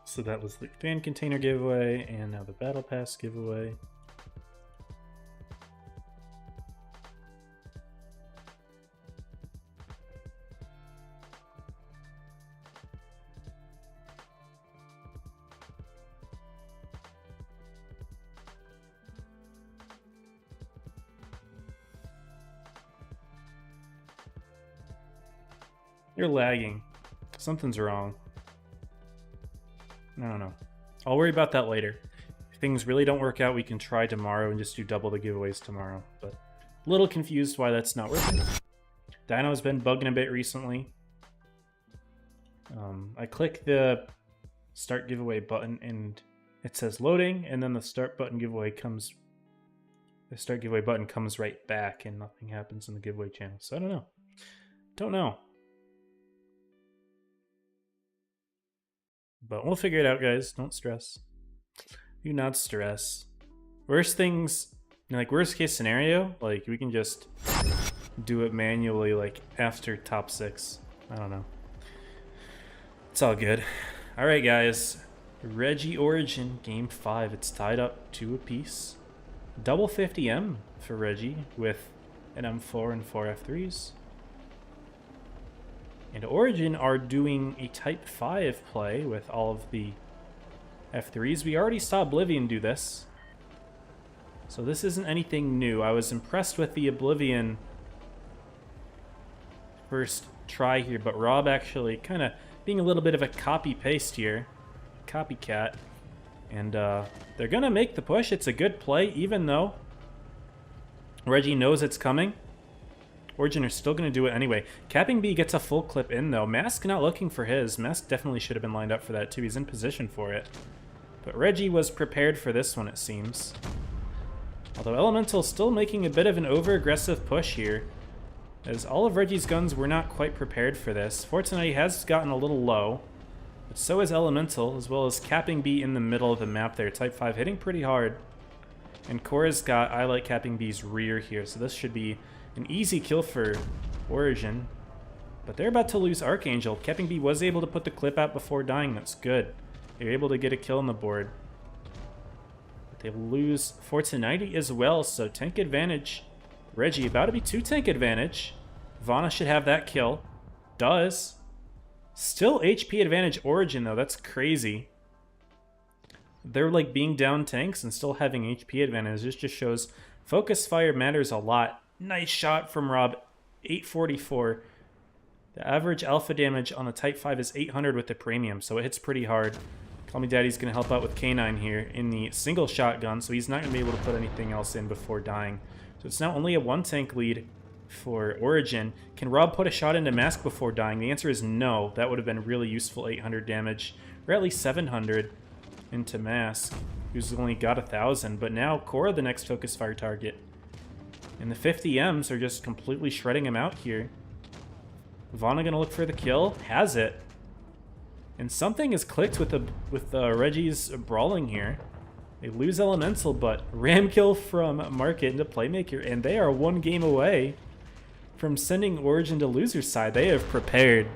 So that was the fan container giveaway, and now the battle pass giveaway. You're lagging. Something's wrong. I don't know. I'll worry about that later. If things really don't work out, we can try tomorrow and just do double the giveaways tomorrow. But a little confused why that's not working. Dino's been bugging a bit recently. I click the start giveaway button and it says loading, and then the start button giveaway comes. The start giveaway button comes right back, and nothing happens in the giveaway channel. So I don't know. Don't know. But we'll figure it out, guys. Don't stress. Do not stress. Worst things, like worst case scenario, like we can just do it manually, like, after top 6. I don't know. It's all good. All right, guys. Reggie Origin, Game 5. It's tied up 2 apiece. Double 50M for Reggie with an M4 and 4 F3s. And Origin are doing a Type 5 play with all of the F3s. We already saw Oblivion do this, so this isn't anything new. I was impressed with the Oblivion first try here, but Rob actually kind of being a little bit of a copy-paste here. Copycat. And they're going to make the push. It's a good play, even though Reggie knows it's coming. Origin are still going to do it anyway. Capping B gets a full clip in, though. Mask not looking for his. Mask definitely should have been lined up for that, too. He's in position for it. But Reggie was prepared for this one, it seems. Although Elemental still making a bit of an over-aggressive push here, as all of Reggie's guns were not quite prepared for this. Fortunaty has gotten a little low, but so is Elemental, as well as Capping B in the middle of the map there. Type 5 hitting pretty hard. And Cora's got I Like Capping B's rear here, so this should be an easy kill for Origin. But they're about to lose Archangel. Capping B was able to put the clip out before dying. That's good. They're able to get a kill on the board. But they lose Fortunaty as well, so tank advantage. Reggie about to be 2 tank advantage. Vana should have that kill. Does. Still HP advantage Origin, though. That's crazy. They're like being down tanks and still having HP advantage. This just shows focus fire matters a lot. Nice shot from Rob. 844. The average alpha damage on the Type 5 is 800 with the premium, so it hits pretty hard. Call Me Daddy's going to help out with K9 here in the single shotgun, so he's not going to be able to put anything else in before dying. So it's now only a 1 tank lead for Origin. Can Rob put a shot into Mask before dying? The answer is no. That would have been really useful. 800 damage, or at least 700 into Mask, who's only got 1,000. But now Cora, the next focus fire target. And the 50Ms are just completely shredding him out here. Vana gonna look for the kill. Has it. And something has clicked with Reggie's brawling here. They lose Elemental, but ram kill from Market into Playmaker, and they are 1 game away from sending Origin to loser's side. They have prepared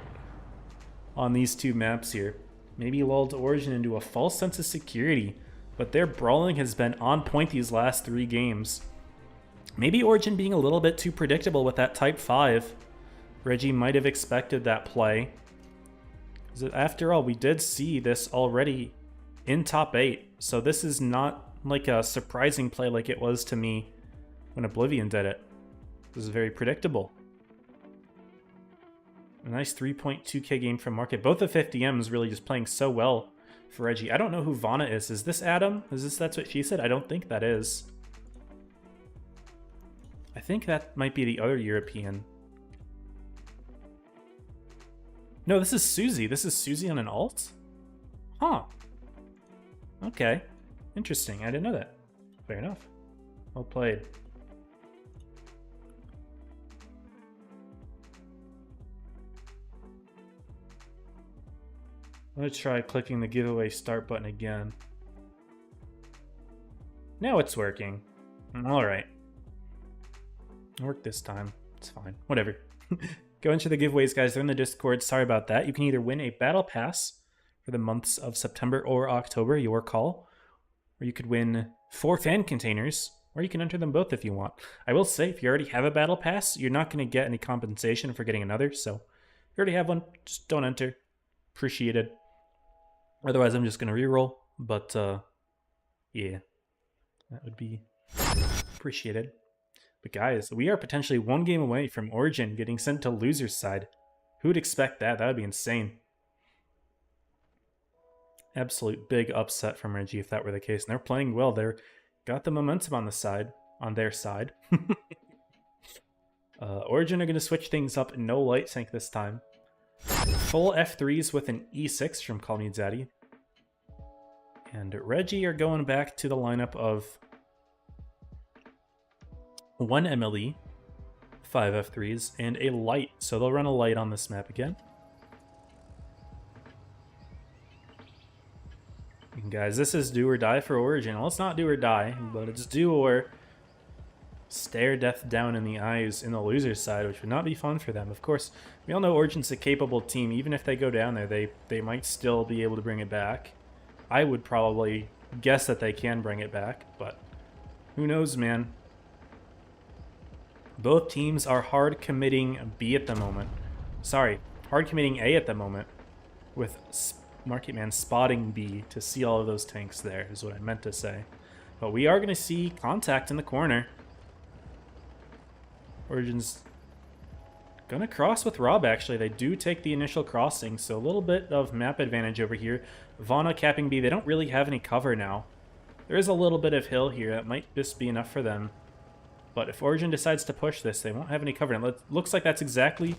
on these 2 maps here. Maybe lulled Origin into a false sense of security, but their brawling has been on point these last 3 games. Maybe Origin being a little bit too predictable with that Type 5. Reggie might have expected that play. After all, we did see this already in top 8, so this is not like a surprising play like it was to me when Oblivion did it. This is very predictable. A nice 3.2k game from Market. Both the 50Ms really just playing so well for Reggie. I don't know who Vana is. Is this Adam? That's what she said? I don't think that is. I think that might be the other European. No, this is Susie. This is Susie on an alt? Huh. Okay. Interesting. I didn't know that. Fair enough. Well played. I'm going to try clicking the giveaway start button again. Now it's working. Alright. Work this time. It's fine. Whatever. Go into the giveaways, guys. They're in the Discord. Sorry about that. You can either win a battle pass for the months of September or October, your call. Or you could win 4 fan containers, or you can enter them both if you want. I will say, if you already have a battle pass, you're not going to get any compensation for getting another. So if you already have one, just don't enter. Appreciate it. Otherwise, I'm just going to reroll. But, yeah. That would be appreciated. But guys, we are potentially 1 game away from Origin getting sent to loser's side. Who would expect that? That would be insane. Absolute big upset from Reggie if that were the case. And they're playing well. They're got the momentum on the side, on their side. Origin are going to switch things up. No light sync this time. Full F3s with an E6 from Call Me Daddy. And Reggie are going back to the lineup of 1 MLE, 5 F3s, and a light. So they'll run a light on this map again. And guys, this is do or die for Origin. Well, it's not do or die, but it's do or stare death down in the eyes in the loser's side, which would not be fun for them. Of course, we all know Origin's a capable team. Even if they go down there, they might still be able to bring it back. I would probably guess that they can bring it back, but who knows, man. Both teams are hard committing B at the moment. Sorry, hard committing A at the moment, with Market Man spotting B to see all of those tanks there, is what I meant to say. But we are going to see contact in the corner. Origin's going to cross with Rob, actually. They do take the initial crossing, so a little bit of map advantage over here. Vana capping B. They don't really have any cover now. There is a little bit of hill here. That might just be enough for them. But if Origin decides to push this, they won't have any cover. And it looks like that's exactly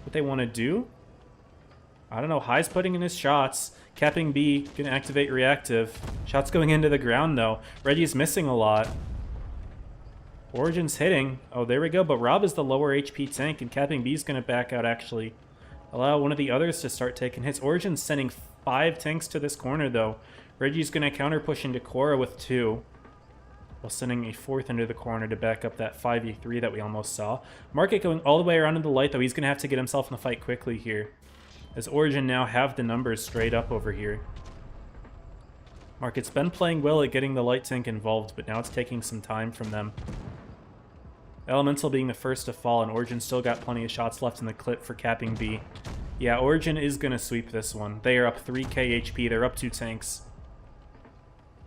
what they want to do. I don't know. High's putting in his shots. Capping B, going to activate reactive. Shots going into the ground, though. Reggie's missing a lot. Origin's hitting. Oh, there we go. But Rob is the lower HP tank, and Capping B is going to back out, actually. Allow one of the others to start taking hits. Origin's sending 5 tanks to this corner, though. Reggie's going to counter push into Korra with 2. While sending a 4th into the corner to back up that 5v3 that we almost saw. Market going all the way around into the light, though. He's going to have to get himself in the fight quickly here, as Origin now have the numbers straight up over here. Market's been playing well at getting the light tank involved, but now it's taking some time from them. Elemental being the first to fall, and Origin still got plenty of shots left in the clip for capping B. Yeah, Origin is going to sweep this one. They are up 3k HP. They're up 2 tanks.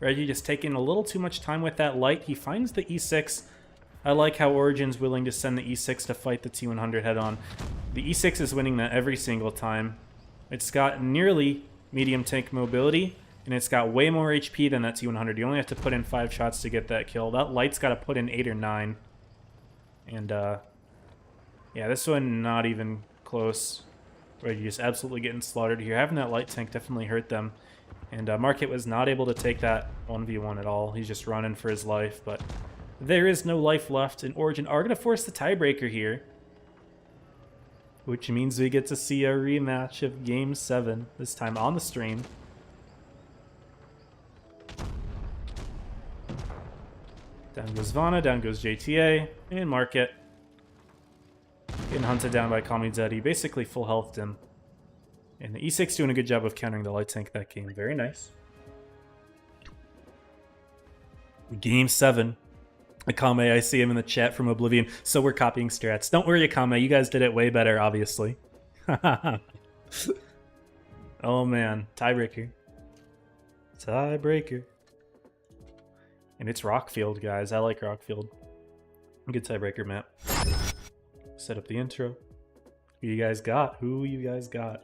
Reggie just taking a little too much time with that light. He finds the E6. I like how Origin's willing to send the E6 to fight the T100 head-on. The E6 is winning that every single time. It's got nearly medium tank mobility, and it's got way more HP than that T100. You only have to put in 5 shots to get that kill. That light's got to put in 8 or 9. And, yeah, this one not even close. Reggie just absolutely getting slaughtered here. Having that light tank definitely hurt them. And Market was not able to take that 1v1 at all. He's just running for his life, but there is no life left, and Origin are going to force the tiebreaker here, which means we get to see a rematch of Game 7, this time on the stream. Down goes Vana, down goes JTA, and Market getting hunted down by Kamizeti, basically full healthed him. And the E6 doing a good job of countering the light tank that game. Very nice. Game 7. Akame, I see him in the chat from Oblivion. So we're copying strats. Don't worry, Akame. You guys did it way better, obviously. Oh, man. Tiebreaker. Tiebreaker. And it's Rockfield, guys. I like Rockfield. Good tiebreaker map. Set up the intro. Who you guys got? Who you guys got?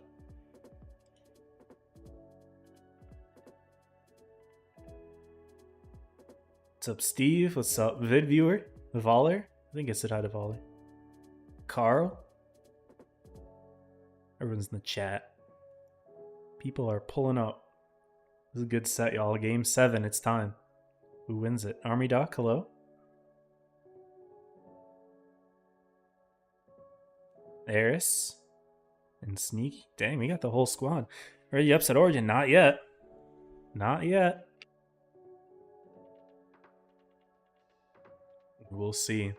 What's up, Steve? What's up, vid viewer? Valer? I think I said hi to Valer. Carl? Everyone's in the chat. People are pulling up. This is a good set, y'all. Game 7, it's time. Who wins it? Army Doc, hello? Eris? And Sneaky? Dang, we got the whole squad. Ready upset Origin? Not yet. Not yet. We'll see.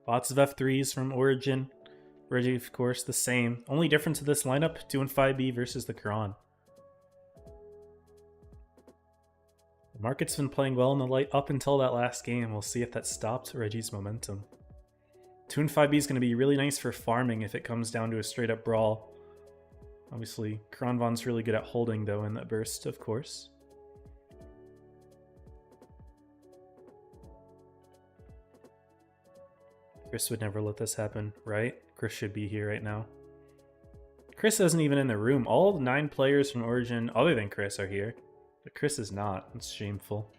Lots of F3s from Origin. Reggie, of course, the same. Only difference of this lineup, 2 and 5B versus the Quran. The Market's been playing well in the light up until that last game. We'll see if that stopped Reggie's momentum. 2 and 5B is going to be really nice for farming if it comes down to a straight up brawl. Obviously, Kronvan's really good at holding, though, in that burst, of course. Chris would never let this happen, right? Chris should be here right now. Chris isn't even in the room. All 9 players from Origin, other than Chris, are here. But Chris is not. It's shameful.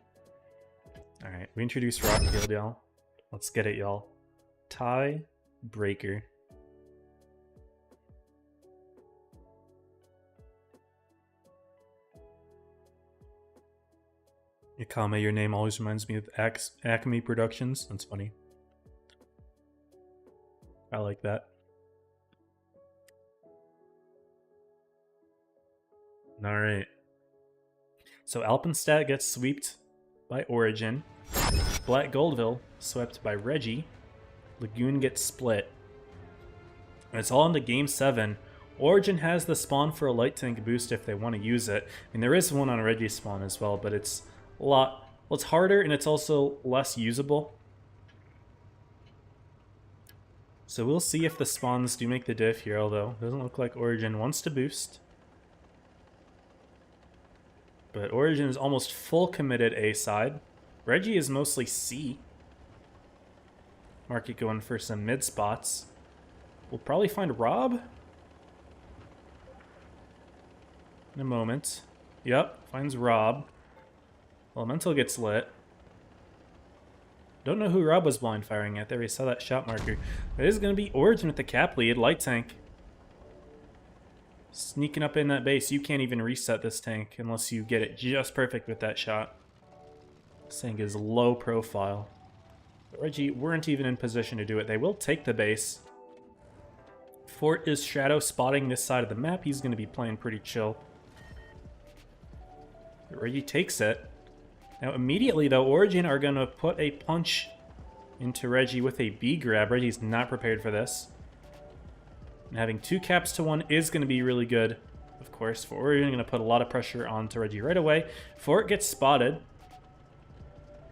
Alright, we introduced Rockfield, y'all. Let's get it, y'all. Tiebreaker. Akame, your name always reminds me of Acme Productions. That's funny. I like that. Alright. So Alpenstat gets sweeped by Origin. Black Goldville swept by Reggie. Lagoon gets split. And it's all into Game 7. Origin has the spawn for a light tank boost if they want to use it. I mean, there is one on Reggie's spawn as well, but it's a lot... Well, it's harder and it's also less usable. So we'll see if the spawns do make the diff here, although it doesn't look like Origin wants to boost. But Origin is almost full committed A side. Reggie is mostly C. Market going for some mid spots. We'll probably find Rob in a moment. Yep, finds Rob. Elemental gets lit. Don't know who Rob was blind firing at there. We saw that shot marker. It is going to be Origin with the cap lead. Light tank. Sneaking up in that base. You can't even reset this tank unless you get it just perfect with that shot. This tank is low profile. But Reggie weren't even in position to do it. They will take the base. Fort is shadow spotting this side of the map. He's going to be playing pretty chill. But Reggie takes it. Now immediately though, Origin are going to put a punch into Reggie with a B grab. Reggie's not prepared for this. And having 2 caps to 1 is going to be really good, of course, for Origin. Going to put a lot of pressure onto Reggie right away. Fort gets spotted,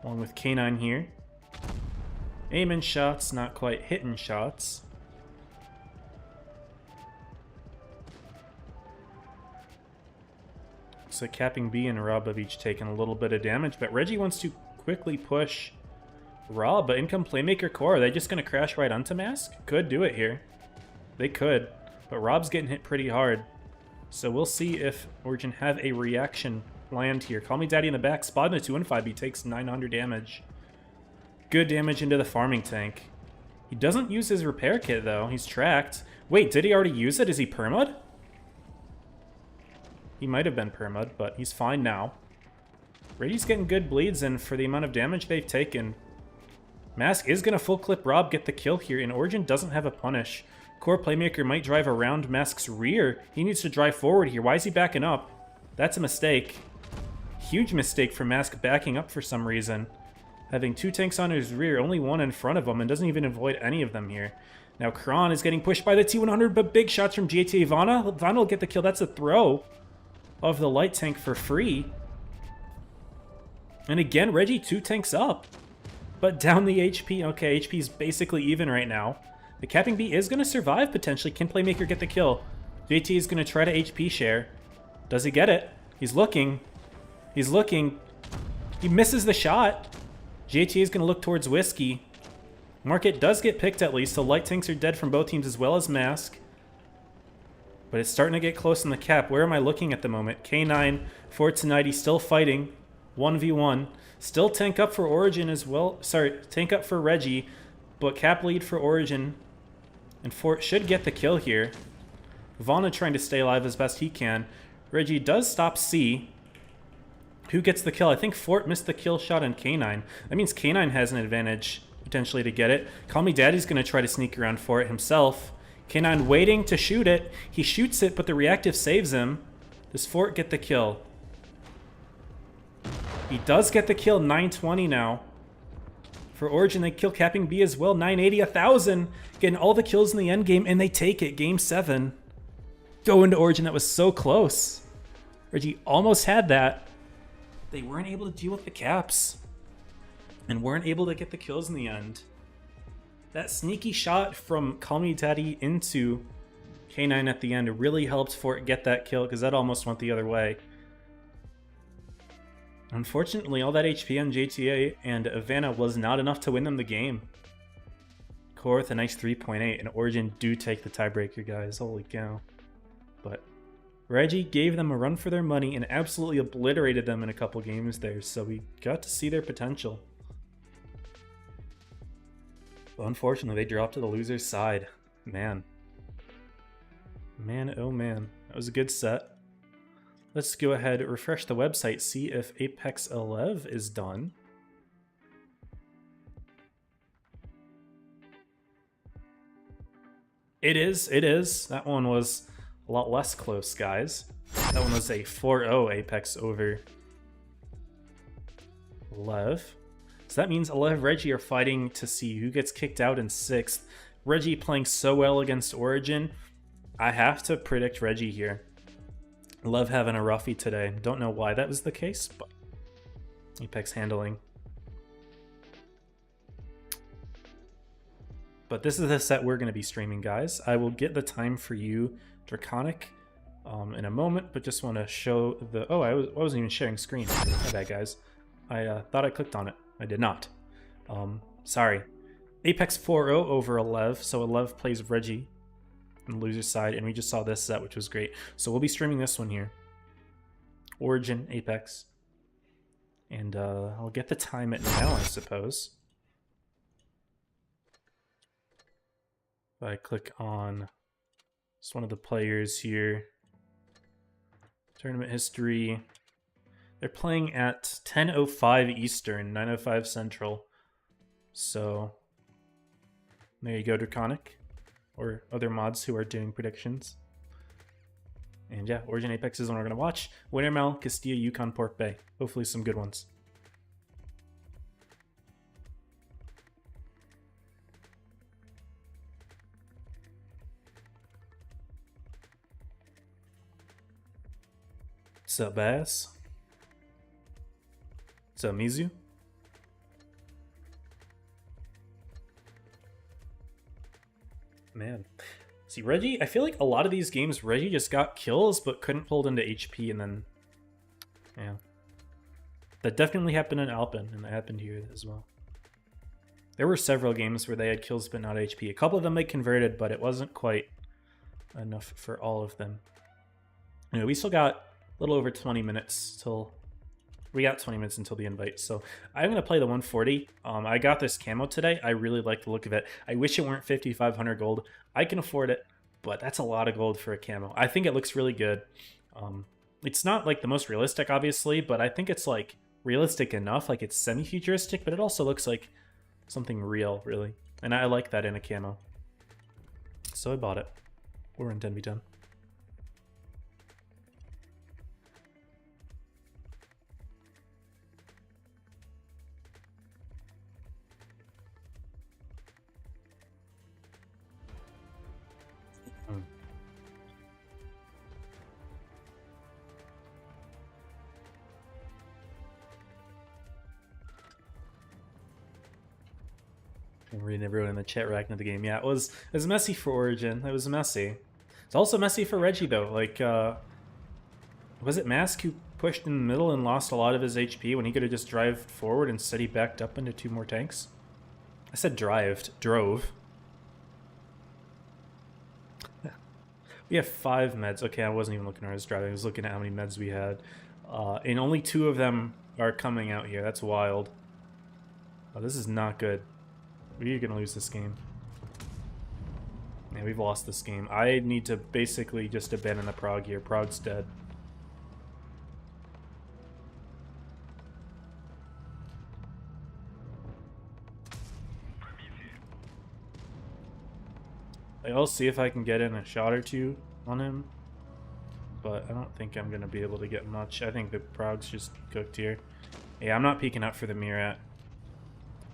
along with K9 here. Aiming shots, not quite hitting shots. So capping B and Rob have each taken a little bit of damage, but Reggie wants to quickly push Rob, but income Playmaker Core. Are they just going to crash right onto Mask? Could do it here. They could, but Rob's getting hit pretty hard. So we'll see if Origin have a reaction land here. Call Me Daddy in the back, spot in a 2-5. He takes 900 damage. Good damage into the farming tank. He doesn't use his repair kit though. He's tracked. Wait, did he already use it? Is he permud? He might have been permud, but he's fine now. Reggie's getting good bleeds, and for the amount of damage they've taken, Mask is going to full clip Rob, get the kill here, and Origin doesn't have a punish. Core Playmaker might drive around Mask's rear. He needs to drive forward here. Why is he backing up? That's a mistake. Huge mistake for Mask backing up for some reason. Having 2 tanks on his rear, only 1 in front of him, and doesn't even avoid any of them here. Now Kron is getting pushed by the T100, but big shots from GTA Vana. Vana will get the kill. That's a throw of the light tank for free. And again, Reggie 2 tanks up, but down the HP. Okay, HP is basically even right now. The capping B is going to survive potentially. Can Playmaker get the kill? JT is going to try to HP share. Does he get it? He's looking. He's looking. He misses the shot. JT is going to look towards Whiskey. Market does get picked at least, so light tanks are dead from both teams as well as Mask. But it's starting to get close in the cap. Where am I looking at the moment? K9 for tonight. He's still fighting. 1v1. Still tank up for Origin as well. Sorry, tank up for Reggie. But cap lead for Origin. And Fort should get the kill here. Vana trying to stay alive as best he can. Reggie does stop C. Who gets the kill? I think Fort missed the kill shot on K9. That means K9 has an advantage potentially to get it. Call Me Daddy's going to try to sneak around for it himself. K9 waiting to shoot it. He shoots it, but the reactive saves him. Does Fort get the kill? He does get the kill. 920 now. For Origin, they kill capping B as well. 980, 1,000. Getting all the kills in the end game, and they take it. Game 7. Go into Origin. That was so close. Reggie almost had that. They weren't able to deal with the caps. And weren't able to get the kills in the end. That sneaky shot from Call Me Daddy into K9 at the end really helped Fort get that kill, because that almost went the other way. Unfortunately, all that HP on JTA and Vanna was not enough to win them the game. Core with a nice 3.8, and Origin do take the tiebreaker, guys. Holy cow. But Reggie gave them a run for their money and absolutely obliterated them in a couple games there, so we got to see their potential. But unfortunately, they dropped to the loser's side. Man. Man, oh man. That was a good set. Let's go ahead, refresh the website, see if Apex 11 is done. It is. That one was a lot less close, guys. That one was a 4-0 Apex over Lev. So that means Lev, Reggie are fighting to see who gets kicked out in 6th. Reggie playing so well against Origin. I have to predict Reggie here. Lev having a roughie today. Don't know why that was the case, but Apex handling. But this is the set we're going to be streaming, guys. I will get the time for you, Draconic, in a moment, but just want to show the... Oh, I wasn't even sharing screen. My bad, guys. I thought I clicked on it. I did not. Sorry. Apex 4-0 over Lev, so Lev plays Reggie on the loser side, and we just saw this set, which was great. So we'll be streaming this one here. Origin, Apex. And I'll get the time at now, I suppose. If I click on just one of the players here. Tournament history. They're playing at 10:05 Eastern, 9:05 Central. So there you go, Draconic. Or other mods who are doing predictions. And yeah, Origin Apex is one we're going to watch. Wintermel, Castilla, Yukon, Port Bay. Hopefully some good ones. What's up, Bass? What's up, Mizu? Man. See, Reggie, I feel like a lot of these games, Reggie just got kills, but couldn't hold into HP, and then... Yeah. That definitely happened in Alpin, and that happened here as well. There were several games where they had kills, but not HP. A couple of them they converted, but it wasn't quite enough for all of them. Anyway, we still got a little over 20 minutes till... We got 20 minutes until the invite, so I'm going to play the 140. I got this camo today. I really like the look of it. I wish it weren't 5,500 gold. I can afford it, but that's a lot of gold for a camo. I think it looks really good. It's not like the most realistic, obviously, but I think it's like realistic enough. Like it's semi-futuristic, but it also looks like something real, really. And I like that in a camo. So I bought it. We're in 10v10. I'm reading everyone in the chat reacting to the game. Yeah, it was messy for Origin. It was messy. It's also messy for Reggie, though. Like, was it Mask who pushed in the middle and lost a lot of his HP when he could have just drived forward? Instead, he backed up into 2 more tanks? I said drove. We have 5 meds. Okay, I wasn't even looking where I was driving. I was looking at how many meds we had. And only 2 of them are coming out here. That's wild. Oh, this is not good. We're gonna lose this game. Yeah, we've lost this game. I need to basically just abandon the Prague here. Prague's dead. I'll see if I can get in a shot or 2 on him, but I don't think I'm gonna be able to get much. I think the Prague's just cooked here. Yeah, I'm not peeking up for the Murat.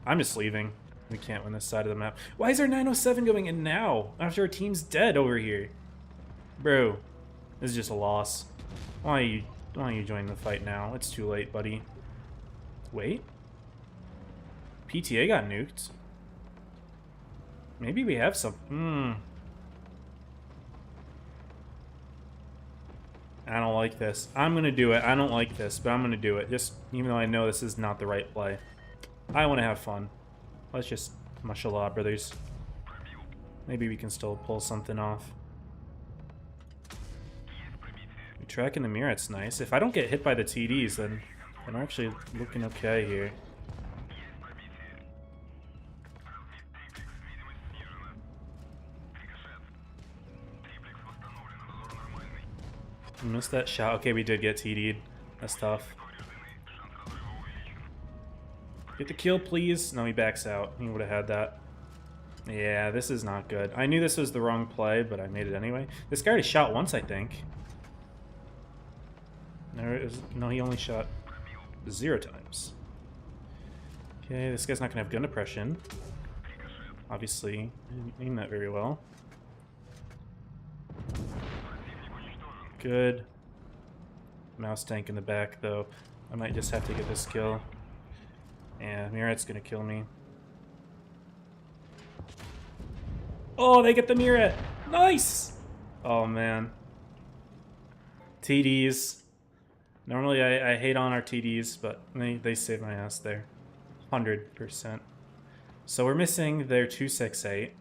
I'm just leaving. We can't win this side of the map. Why is our 907 going in now? After our team's dead over here. Bro, this is just a loss. Why don't you join the fight now? It's too late, buddy. Wait. PTA got nuked. Maybe we have some... I don't like this. I'm gonna do it. I don't like this, but I'm gonna do it. Just, even though I know this is not the right play. I want to have fun. Let's just, mashallah, brothers. Maybe we can still pull something off. We tracking the mirror, it's nice. If I don't get hit by the TDs, then we're actually looking okay here. Missed that shot. Okay, we did get TD'd. That's tough. Get the kill, please. No, he backs out. He would have had that. Yeah, this is not good. I knew this was the wrong play, but I made it anyway. This guy already shot once, I think. No, he only shot 0 times. Okay, this guy's not gonna have gun depression. Obviously, I didn't aim that very well. Good. Mouse tank in the back, though. I might just have to get this kill. Yeah, Muret's gonna kill me. Oh, they get the Muret! Nice! Oh, man. TDs. Normally, I hate on our TDs, but they saved my ass there. 100%. So we're missing their 268.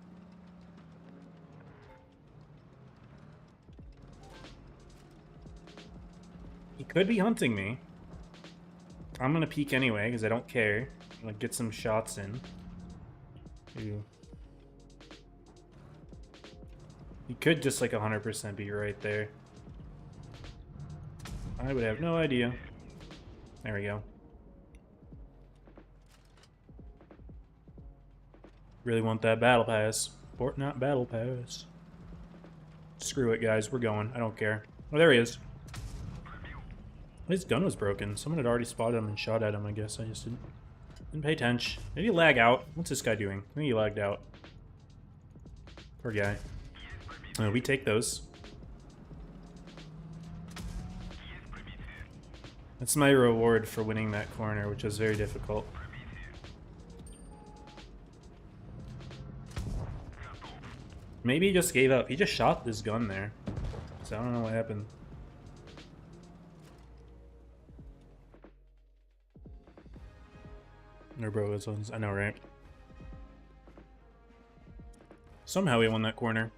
He could be hunting me. I'm gonna peek anyway, because I don't care. I'm gonna get some shots in. Ew. He could just like 100% be right there. I would have no idea. There we go. Really want that battle pass. Fortnite battle pass. Screw it, guys. We're going. I don't care. Oh, there he is. His gun was broken. Someone had already spotted him and shot at him, I guess. I just didn't pay attention. Maybe he lag out. What's this guy doing? I think he lagged out. Poor guy. We take those. That's my reward for winning that corner, which was very difficult. Maybe he just gave up. He just shot this gun there. So I don't know what happened. No bro, this one's, I know, right? Somehow we won that corner.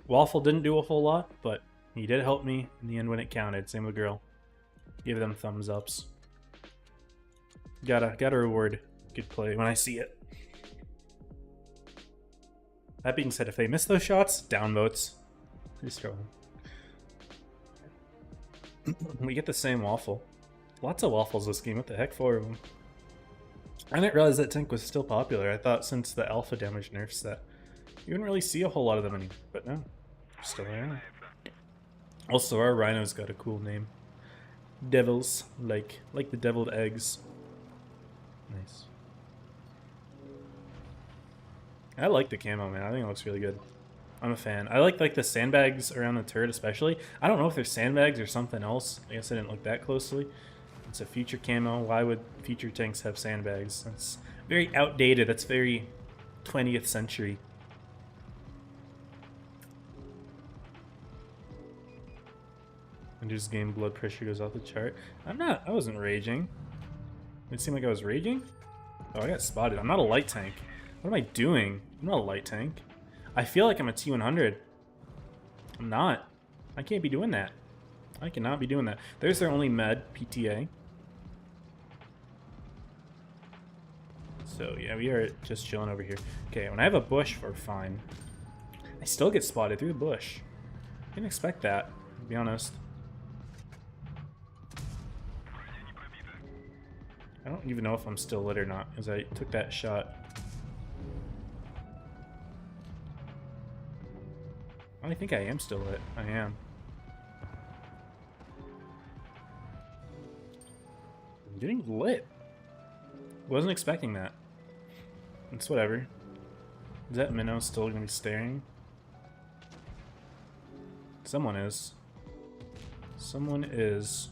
Waffle didn't do a whole lot, but he did help me in the end when it counted. Same with Girl. Give them thumbs ups. Gotta reward good play when I see it. That being said, if they miss those shots, down votes. Just throw them. We get the same waffle. Lots of waffles this game. What the heck, 4 of them. I didn't realize that tank was still popular. I thought since the alpha damage nerfs that you wouldn't really see a whole lot of them anymore. But no, still there. Also, our rhino's got a cool name. Devils, like the deviled eggs. Nice. I like the camo, man. I think it looks really good. I'm a fan. I like the sandbags around the turret especially. I don't know if they're sandbags or something else. I guess I didn't look that closely. It's a future camo. Why would future tanks have sandbags? That's very outdated. That's very 20th century. Ender's game blood pressure goes off the chart. I wasn't raging. It seemed like I was raging? Oh, I got spotted. I'm not a light tank. What am I doing? I'm not a light tank. I feel like I'm a T100. I'm not. I can't be doing that. I cannot be doing that. There's their only med, PTA. So yeah, we are just chilling over here. Okay, when I have a bush, we're fine. I still get spotted through the bush. Didn't expect that, to be honest. I don't even know if I'm still lit or not, because I took that shot. I think I am still lit. I am. I'm getting lit. Wasn't expecting that. It's whatever. Is that minnow still gonna be staring? Someone is. Someone is.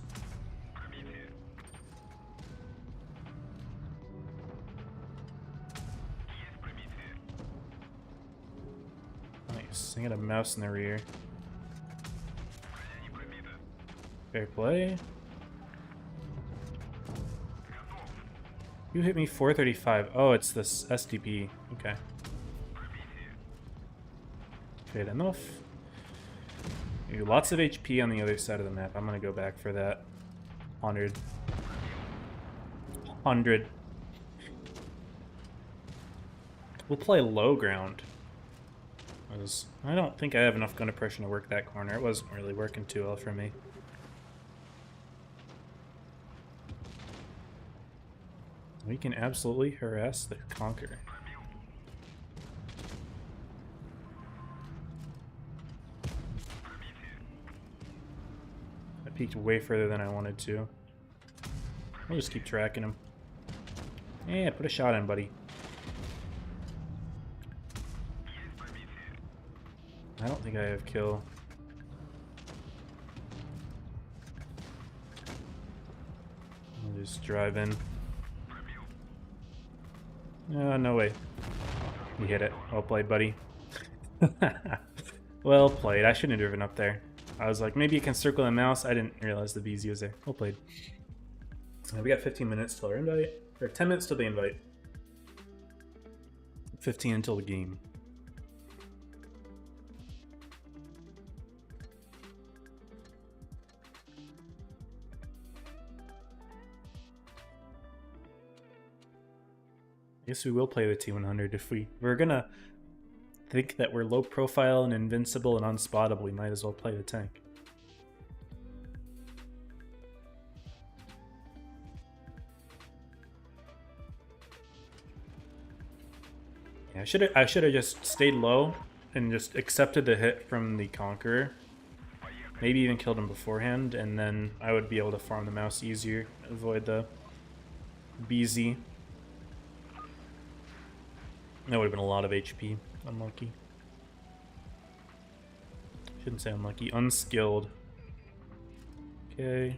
Nice. I got a mouse in the rear. Fair play. You hit me 435. Oh, it's this SDP. Okay. Good enough. Lots of HP on the other side of the map. I'm gonna go back for that. 100. 100. We'll play low ground. I don't think I have enough gun depression to work that corner. It wasn't really working too well for me. We can absolutely harass the Conqueror. I peeked way further than I wanted to. We'll just keep tracking him. Yeah, put a shot in, buddy. I don't think I have kill. I'll just drive in. No way. You hit it. Well played, buddy. Well played. I shouldn't have driven up there. I was like, maybe you can circle the mouse. I didn't realize the BZ was there. Well played. We got 15 minutes till our invite. Or 10 minutes till the invite. 15 until the game. I guess we will play the T100 if we're gonna think that we're low profile and invincible and unspottable. We might as well play the tank. Yeah, I should have just stayed low and just accepted the hit from the Conqueror. Maybe even killed him beforehand, and then I would be able to farm the mouse easier, avoid the BZ. That would have been a lot of HP. Unlucky. Shouldn't say unlucky. Unskilled. Okay.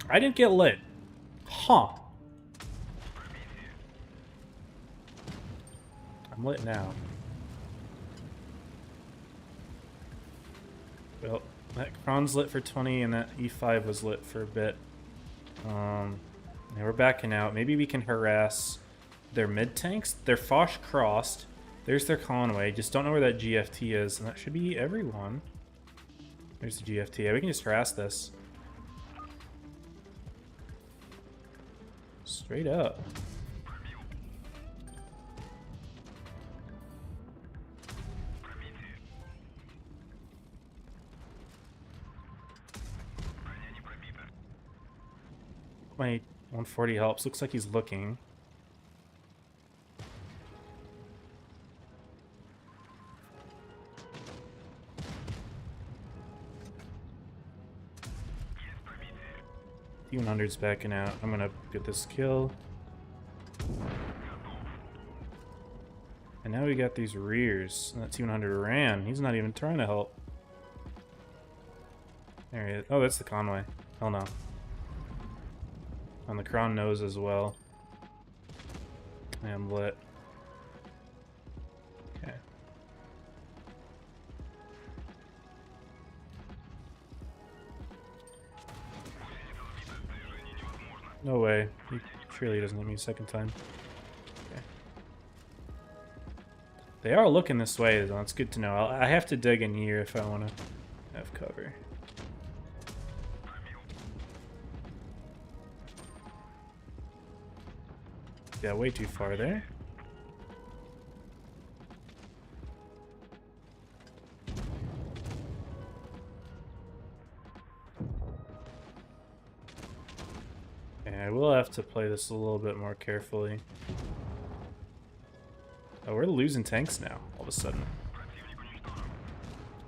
I didn't get lit. Huh. I'm lit now. Well, that Kron's lit for 20 and that E5 was lit for a bit. Yeah, we're backing out. Maybe we can harass their mid tanks. They're Foch crossed. There's their Conway. Just don't know where that GFT is, and that should be everyone. There's the GFT. Yeah, we can just harass this. Straight up. My 140 helps. Looks like he's looking. T100's backing out. I'm gonna get this kill. And now we got these rears. That T100 ran. He's not even trying to help. There he is. Oh, that's the Conway. Hell no. On the Kron knows as well. I am lit. Okay. No way. He surely doesn't hit me a second time. Okay. They are looking this way, though. It's good to know. I have to dig in here if I want to have cover. Yeah, way too far there. Yeah, I will have to play this a little bit more carefully. Oh, we're losing tanks now, all of a sudden.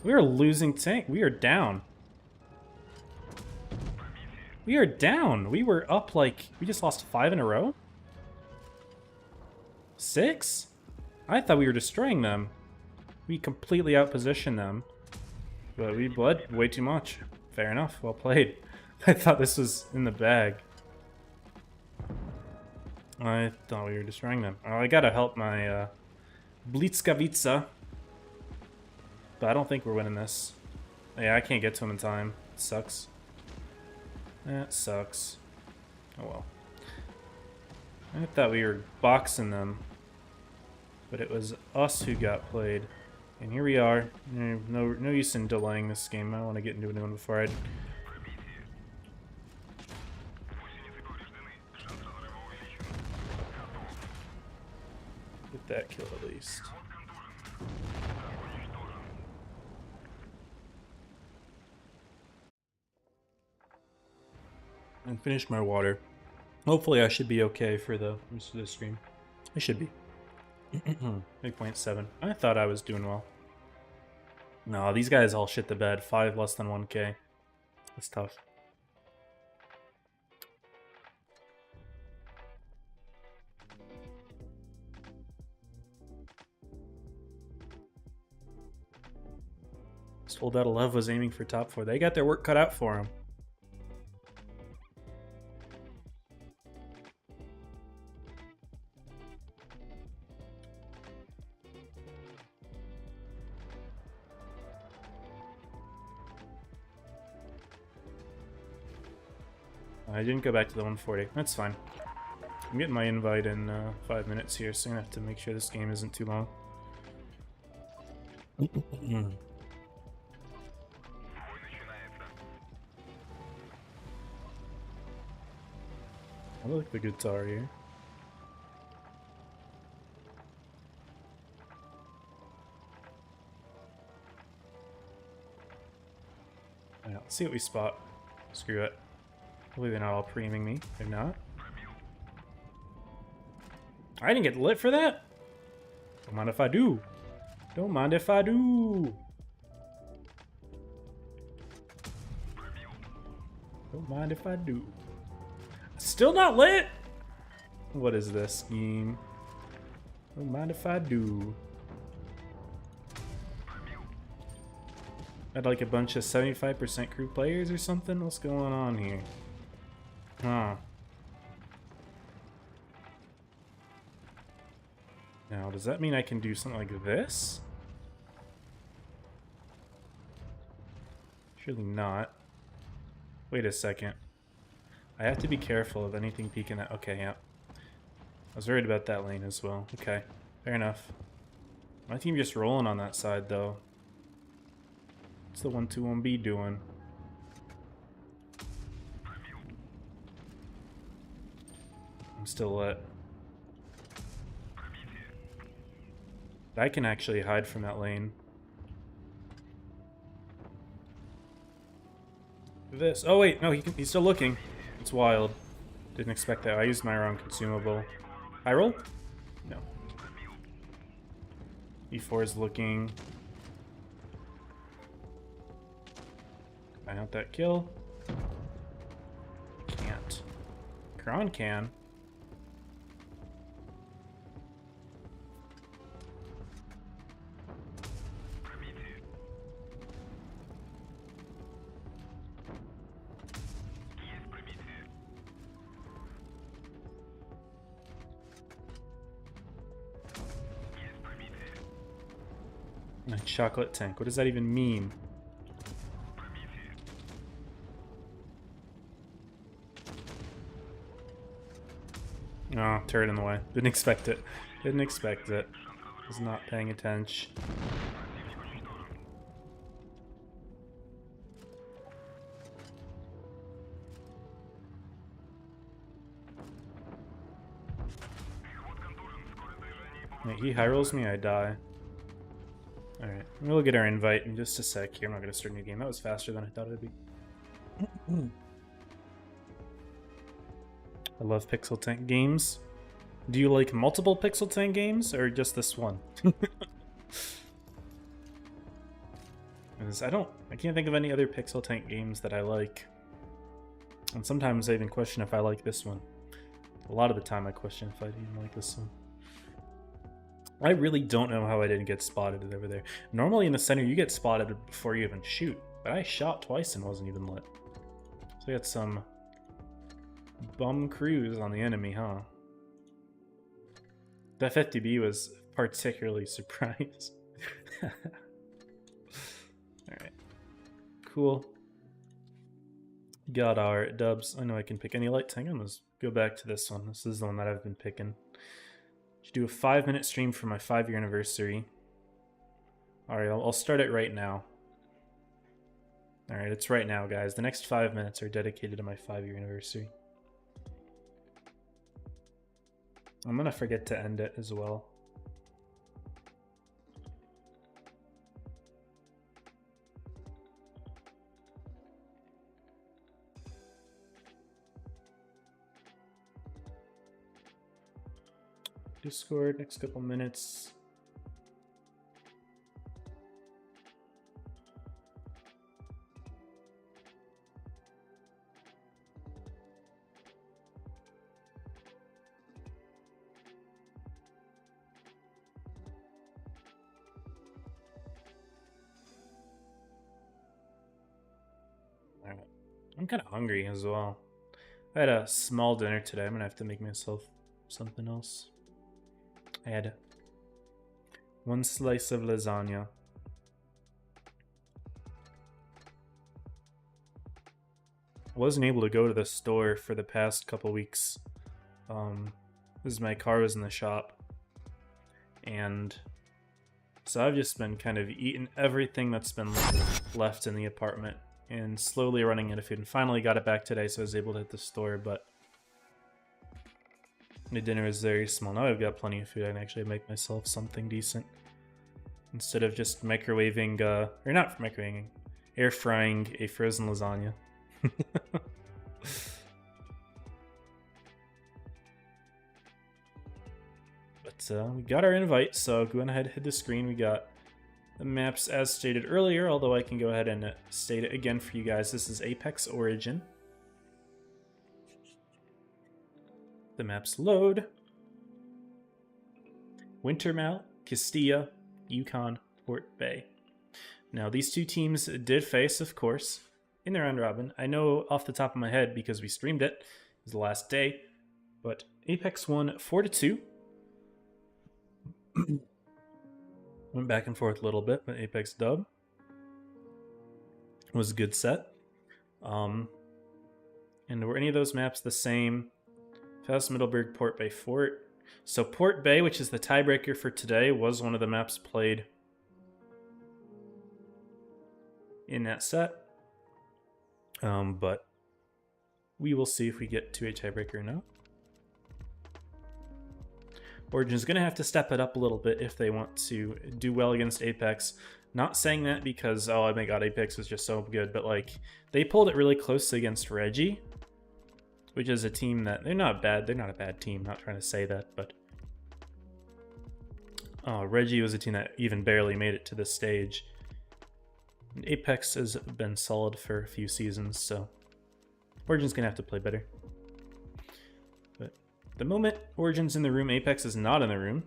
We are losing tank. We are down. We are down. We were up like... We just lost 5 in a row? 6? I thought we were destroying them. We completely outpositioned them. But we bled way too much. Fair enough. Well played. I thought this was in the bag. I thought we were destroying them. I gotta help my Blitzkavitsa. But I don't think we're winning this. Yeah, I can't get to him in time. It sucks. That sucks. Oh well. I thought we were boxing them. But it was us who got played. And here we are. No use in delaying this game. I don't want to get into a new one before I... Get that kill at least. And finish my water. Hopefully I should be okay for the rest of the stream. I should be. 8.7. I thought I was doing well. No, these guys all shit the bed. 5 less than 1k. That's tough. told that Lev was aiming for top 4. They got their work cut out for him. I didn't go back to the 140. That's fine. I'm getting my invite in 5 minutes here, so I'm gonna have to make sure this game isn't too long. I like the guitar here. Alright, let's see what we spot. Screw it. Hopefully they're not all preeming me. They're not. I didn't get lit for that? Don't mind if I do. Don't mind if I do. Don't mind if I do. Still not lit? What is this scheme? Don't mind if I do. Had like a bunch of 75% crew players or something? What's going on here? Huh. Now, does that mean I can do something like this? Surely not. Wait a second. I have to be careful of anything peeking that. Okay, yeah. I was worried about that lane as well. Okay, fair enough. My team just rolling on that side, though. What's the 1-2-1B doing? I'm still lit. I can actually hide from that lane. This. Oh wait, no, he's still looking. It's wild. Didn't expect that. I used my wrong consumable. High roll? No. E4 is looking. I want that kill. Can't. Kron can. A chocolate tank. What does that even mean? Oh, turret in the way. Didn't expect it. Didn't expect it. Was not paying attention. Wait, he high rolls me, I die. Alright, we'll get our invite in just a sec here. I'm not going to start a new game. That was faster than I thought it would be. I love Pixel Tank games. Do you like multiple Pixel Tank games, or just this one? I can't think of any other Pixel Tank games that I like. And sometimes I even question if I like this one. A lot of the time I question if I even like this one. I really don't know how I didn't get spotted over there. Normally in the center you get spotted before you even shoot, but I shot twice and wasn't even lit. So we got some bum crews on the enemy, huh? That 50B was particularly surprised. Alright. Cool. Got our dubs. I know I can pick any light tank. Let's go back to this one. This is the one that I've been picking. Should do a 5-minute stream for my 5-year anniversary. Alright, I'll start it right now. Alright, it's right now, guys. The next 5 minutes are dedicated to my 5-year anniversary. I'm gonna forget to end it as well. Discord, next couple minutes. Alright. I'm kind of hungry as well. I had a small dinner today. I'm gonna have to make myself something else. I had 1 slice of lasagna. I wasn't able to go to the store for the past couple weeks. Because my car was in the shop. And so I've just been kind of eating everything that's been left in the apartment and slowly running out of food. And finally got it back today, so I was able to hit the store, but the dinner is very small. Now I've got plenty of food. I can actually make myself something decent. Instead of just microwaving, or not microwaving, air frying a frozen lasagna. But we got our invite, so go ahead and hit the screen. We got the maps as stated earlier, although I can go ahead and state it again for you guys. This is Apex Origin. The maps load. Wintermal, Castilla, Yukon, Port Bay. Now, these two teams did face, of course, in the round robin. I know off the top of my head because we streamed it. It was the last day. But Apex won 4-2. Went back and forth a little bit, but Apex dub. It was a good set. And were any of those maps the same? Faust Middleburg, Port Bay, Fort. So Port Bay, which is the tiebreaker for today, was one of the maps played in that set. But we will see if we get to a tiebreaker or not. Origin's going to have to step it up a little bit if they want to do well against Apex. Not saying that because, oh my god, Apex was just so good, but like, they pulled it really close against Reggie, which is a team that, they're not bad, they're not a bad team, not trying to say that, but Reggie was a team that even barely made it to this stage. And Apex has been solid for a few seasons, so Origin's going to have to play better. But the moment Origin's in the room, Apex is not in the room.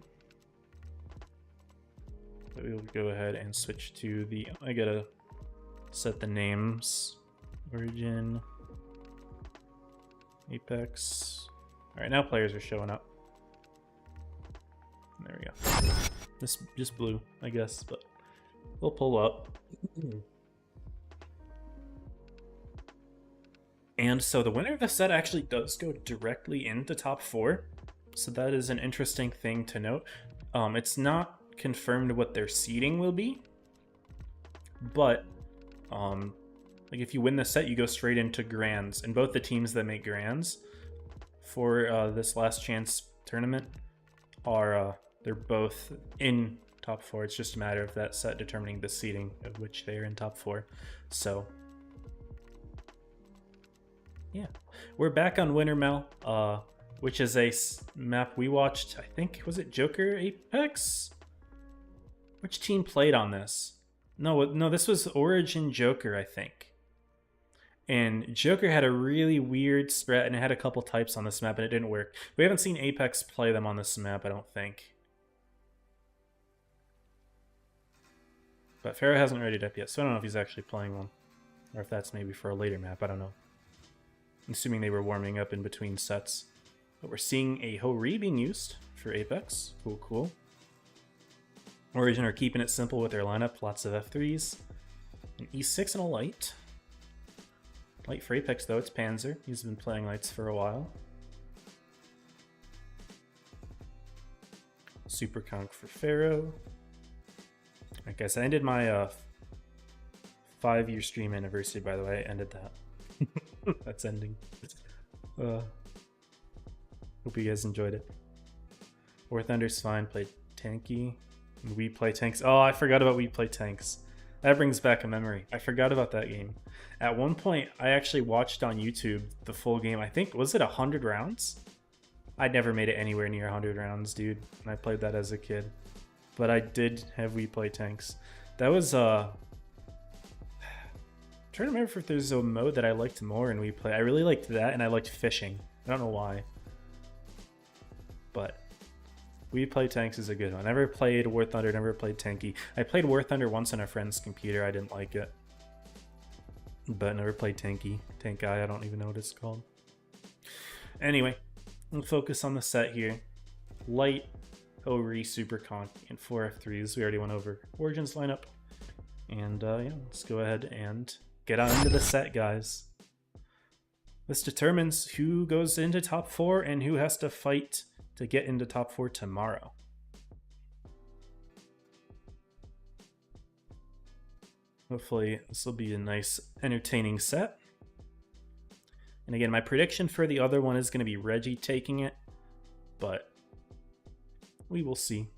But we'll go ahead and switch to the, I gotta set the names. Origin, Apex. Alright, now players are showing up. There we go. This just blew, I guess, but we'll pull up. And so the winner of the set actually does go directly into top 4. So that is an interesting thing to note. It's not confirmed what their seeding will be, but like if you win the set, you go straight into grands, and both the teams that make grands for this last chance tournament are they're both in top 4. It's just a matter of that set determining the seeding of which they are in top 4. So yeah, we're back on Wintermal, which is a map we watched. I think, was it Joker Apex? Which team played on this? No, this was Origin Joker, I think. And Joker had a really weird strat, and it had a couple types on this map, and it didn't work. We haven't seen Apex play them on this map, I don't think. But Pharaoh hasn't readied up yet, so I don't know if he's actually playing one. Or if that's maybe for a later map, I don't know. I'm assuming they were warming up in between sets. But we're seeing a Ho-Ri being used for Apex. Cool, cool. Origin are keeping it simple with their lineup. Lots of F3s. An E6 and a light. Light for Apex, though. It's Panzer. He's been playing lights for a while. Super Conk for Pharaoh. Like I said, I ended my 5-year stream anniversary, by the way. I ended that. That's ending. Hope you guys enjoyed it. War Thunder's fine. Played tanky. We play tanks. Oh, I forgot about We Play Tanks. That brings back a memory. I forgot about that game. At one point, I actually watched on YouTube the full game. I think, was it 100 rounds? I never made it anywhere near 100 rounds, dude. And I played that as a kid. But I did have We Play Tanks. That was, I'm trying to remember if there's a mode that I liked more in We Play. I really liked that, and I liked fishing. I don't know why. But We Play Tanks is a good one. I never played War Thunder, never played Tanky. I played War Thunder once on a friend's computer. I didn't like it. but never played Tanky. Tank Guy, I don't even know what it's called. Anyway, we'll focus on the set here. Light, Ori, Super Conky, and 4 F3s. We already went over Origins lineup. And yeah, let's go ahead and get on into the set, guys. This determines who goes into top 4 and who has to fight to get into top 4 tomorrow. Hopefully this will be a nice, entertaining set. And again, my prediction for the other one is going to be Reggie taking it, but we will see.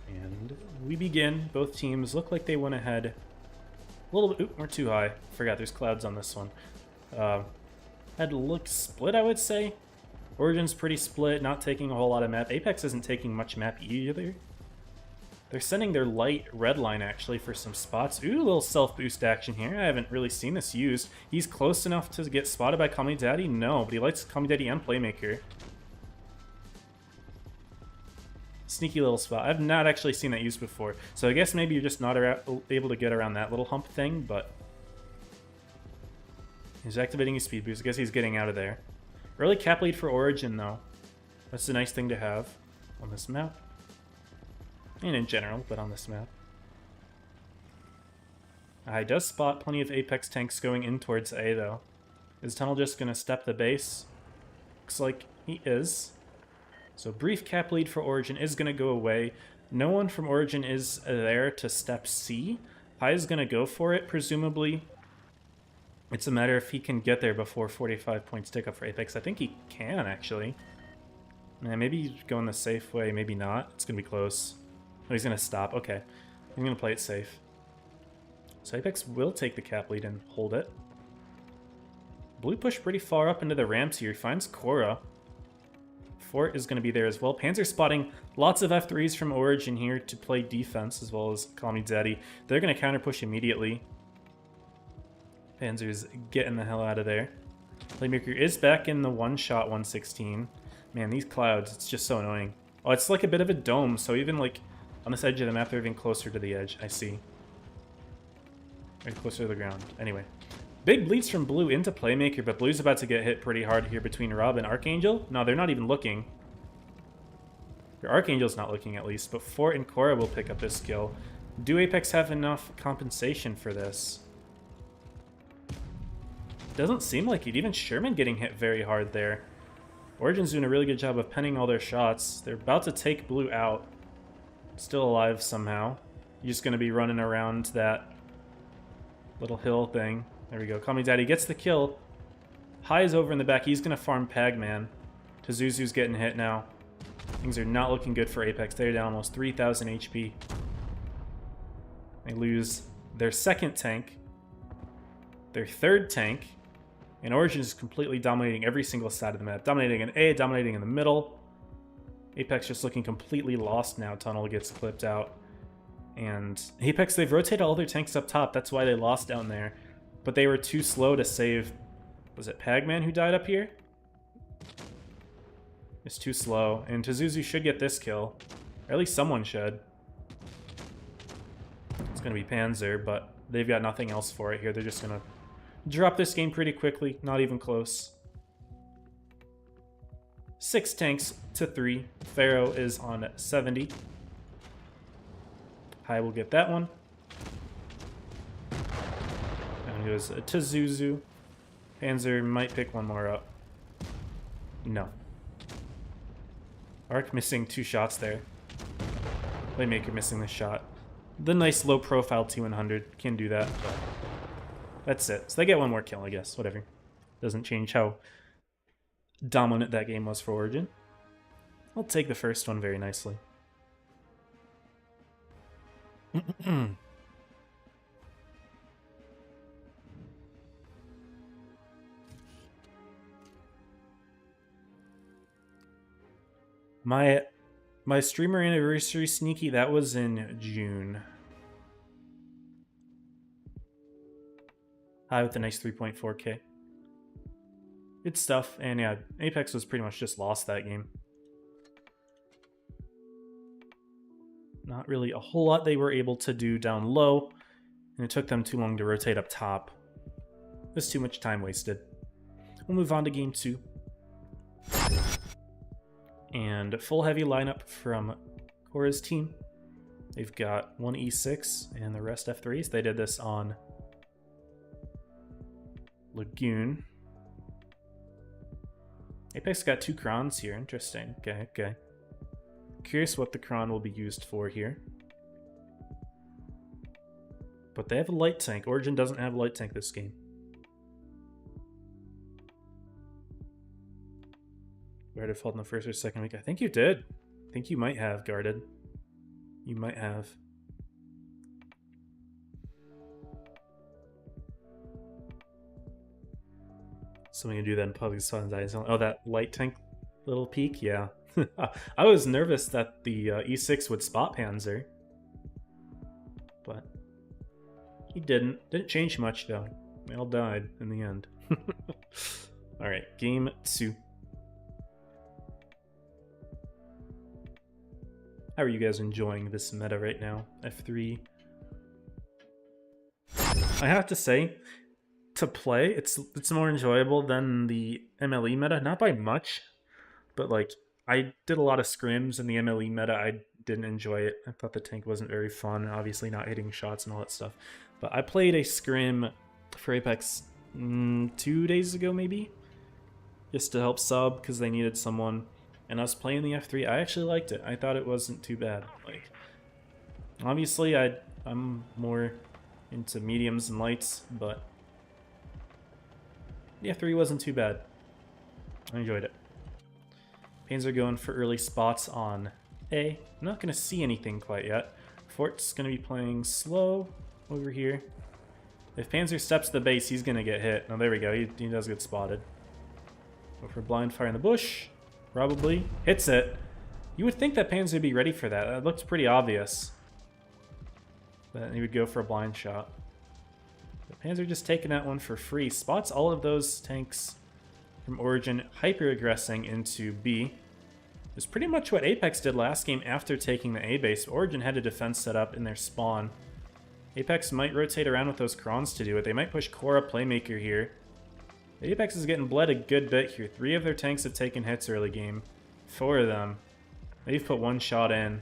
And we begin. Both teams look like they went ahead a little bit. Oop, we're too high. Forgot there's clouds on this one. Had to look split, I would say. Origin's pretty split, not taking a whole lot of map. Apex isn't taking much map either. They're sending their light red line, actually, for some spots. Ooh, a little self-boost action here. I haven't really seen this used. He's close enough to get spotted by Call Me Daddy? No, but he likes Call Me Daddy and Playmaker. Sneaky little spot. I've not actually seen that used before. So I guess maybe you're just not able to get around that little hump thing, but... He's activating his speed boost. I guess he's getting out of there. Early cap lead for Origin, though. That's a nice thing to have on this map. And in general, but on this map. He does spot plenty of Apex tanks going in towards A, though. Is Tunnel just going to step the base? Looks like he is. So brief cap lead for Origin is going to go away. No one from Origin is there to step C. Pi is going to go for it, presumably. It's a matter if he can get there before 45 points tick up for Apex. I think he can, actually. Yeah, maybe he's going the safe way, maybe not. It's going to be close. Oh, he's going to stop. Okay. I'm going to play it safe. So Apex will take the cap lead and hold it. Blue pushed pretty far up into the ramps here. He finds Korra. Fort is going to be there as well. Panzer spotting lots of F3s from Origin here to play defense, as well as Call Me Daddy. They're going to counter push immediately. Panzer's getting the hell out of there. Playmaker is back in the one-shot 116. Man, these clouds, it's just so annoying. Oh, it's like a bit of a dome, so even like on this edge of the map, they're even closer to the edge. I see. Right closer to the ground. Anyway. Big Blitz from Blue into Playmaker, but Blue's about to get hit pretty hard here between Rob and Archangel. No, they're not even looking. Your Archangel's not looking, at least, but Fort and Korra will pick up this kill. Do Apex have enough compensation for this? Doesn't seem like it. Even Sherman getting hit very hard there. Origin's doing a really good job of penning all their shots. They're about to take Blue out. Still alive somehow. You're just going to be running around that little hill thing. There we go. Call Me Daddy gets the kill. High is over in the back. He's going to farm Pagman. Tazuzu's getting hit now. Things are not looking good for Apex. They're down almost 3,000 HP. They lose their second tank. Their third tank. And Origin is completely dominating every single side of the map. Dominating in A, dominating in the middle. Apex just looking completely lost now. Tunnel gets clipped out. And Apex, they've rotated all their tanks up top. That's why they lost down there. But they were too slow to save... Was it Pagman who died up here? It's too slow. And Tazuzu should get this kill. Or at least someone should. It's going to be Panzer, but they've got nothing else for it here. They're just going to drop this game pretty quickly. Not even close. 6 tanks to 3. Pharaoh is on 70. High will get that one. And it goes Tazuzu. Panzer might pick one more up. No. Arc missing 2 shots there. Playmaker missing the shot. The nice low profile T100 can do that. But that's it. So they get one more kill, I guess. Whatever. Doesn't change how dominant that game was for Origin. I'll take the first one very nicely. My streamer anniversary sneaky, that was in June. High with a nice 3.4k. Good stuff, and yeah, Apex was pretty much just lost that game. not really a whole lot they were able to do down low, and it took them too long to rotate up top. There's too much time wasted. We'll move on to game 2. And full heavy lineup from Cora's team. They've got one E6 and the rest F3s. They did this on Lagoon. Apex got 2 crons here. Interesting. Okay. Curious what the cron will be used for here. But they have a light tank. Origin doesn't have a light tank this game. Guarded fault in the first or second week. I think you did. I think you might have guarded. You might have. So I'm gonna do that in public spawns. Oh, that light tank little peek? Yeah. I was nervous that the E6 would spot Panzer. But he didn't. Didn't change much though. They all died in the end. Alright, game 2. How are you guys enjoying this meta right now? F3. I have to say, to play, it's more enjoyable than the MLE meta. Not by much, but like, I did a lot of scrims in the MLE meta. I didn't enjoy it. I thought the tank wasn't very fun, obviously not hitting shots and all that stuff. But I played a scrim for Apex 2 days ago, maybe? Just to help sub, because they needed someone. And us playing the F3, I actually liked it. I thought it wasn't too bad. Like, obviously, I'm more into mediums and lights, but the F3 wasn't too bad. I enjoyed it. Pains are going for early spots on A. I'm not going to see anything quite yet. Fort's going to be playing slow over here. If Panzer steps to the base, he's going to get hit. Oh, there we go. He does get spotted. Go for blind fire in the bush. Probably. Hits it. You would think that Panzer would be ready for that. That looks pretty obvious. That he would go for a blind shot. But Panzer just taking that one for free. Spots all of those tanks from Origin hyper-aggressing into B. It's pretty much what Apex did last game after taking the A base. Origin had a defense set up in their spawn. Apex might rotate around with those crons to do it. They might push Cora Playmaker here. Apex is getting bled a good bit here. 3 of their tanks have taken hits early game. 4 of them. They've put 1 shot in.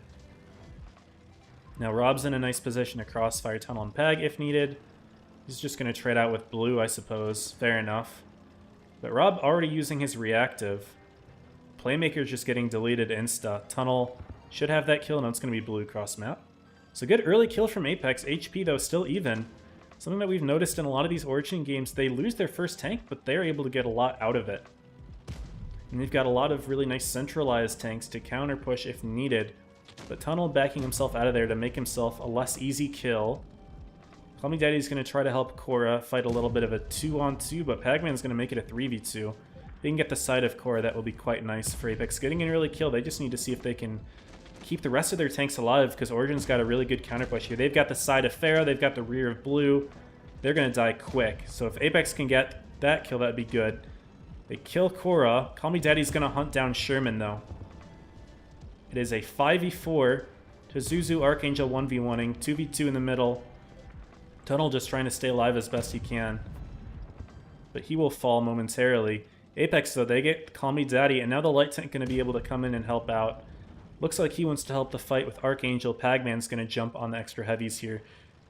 Now Rob's in a nice position to crossfire tunnel and peg if needed. He's just going to trade out with blue, I suppose. Fair enough. But Rob already using his reactive. Playmaker's just getting deleted insta. Tunnel should have that kill. No, it's going to be blue cross map. So good early kill from Apex. HP though still even. Something that we've noticed in a lot of these Origin games, they lose their first tank, but they're able to get a lot out of it. And they've got a lot of really nice centralized tanks to counter push if needed. But Tunnel backing himself out of there to make himself a less easy kill. Call Me Daddy's going to try to help Cora fight a little bit of a 2-on-2, but Pagman's going to make it a 3v2. If they can get the side of Cora, that will be quite nice for Apex. Getting an early kill, they just need to see if they can keep the rest of their tanks alive, because Origin's got a really good counter push here. They've got the side of Pharah, they've got the rear of Blue. They're going to die quick. So if Apex can get that kill, that'd be good. They kill Cora. Call Me Daddy's going to hunt down Sherman, though. It is a 5v4 to Zuzu Archangel 1v1ing, 2v2 in the middle. Tunnel just trying to stay alive as best he can. But he will fall momentarily. Apex, though, they get Call Me Daddy, and now the light tank going to be able to come in and help out. Looks like he wants to help the fight with Archangel. Pagman's going to jump on the extra heavies here.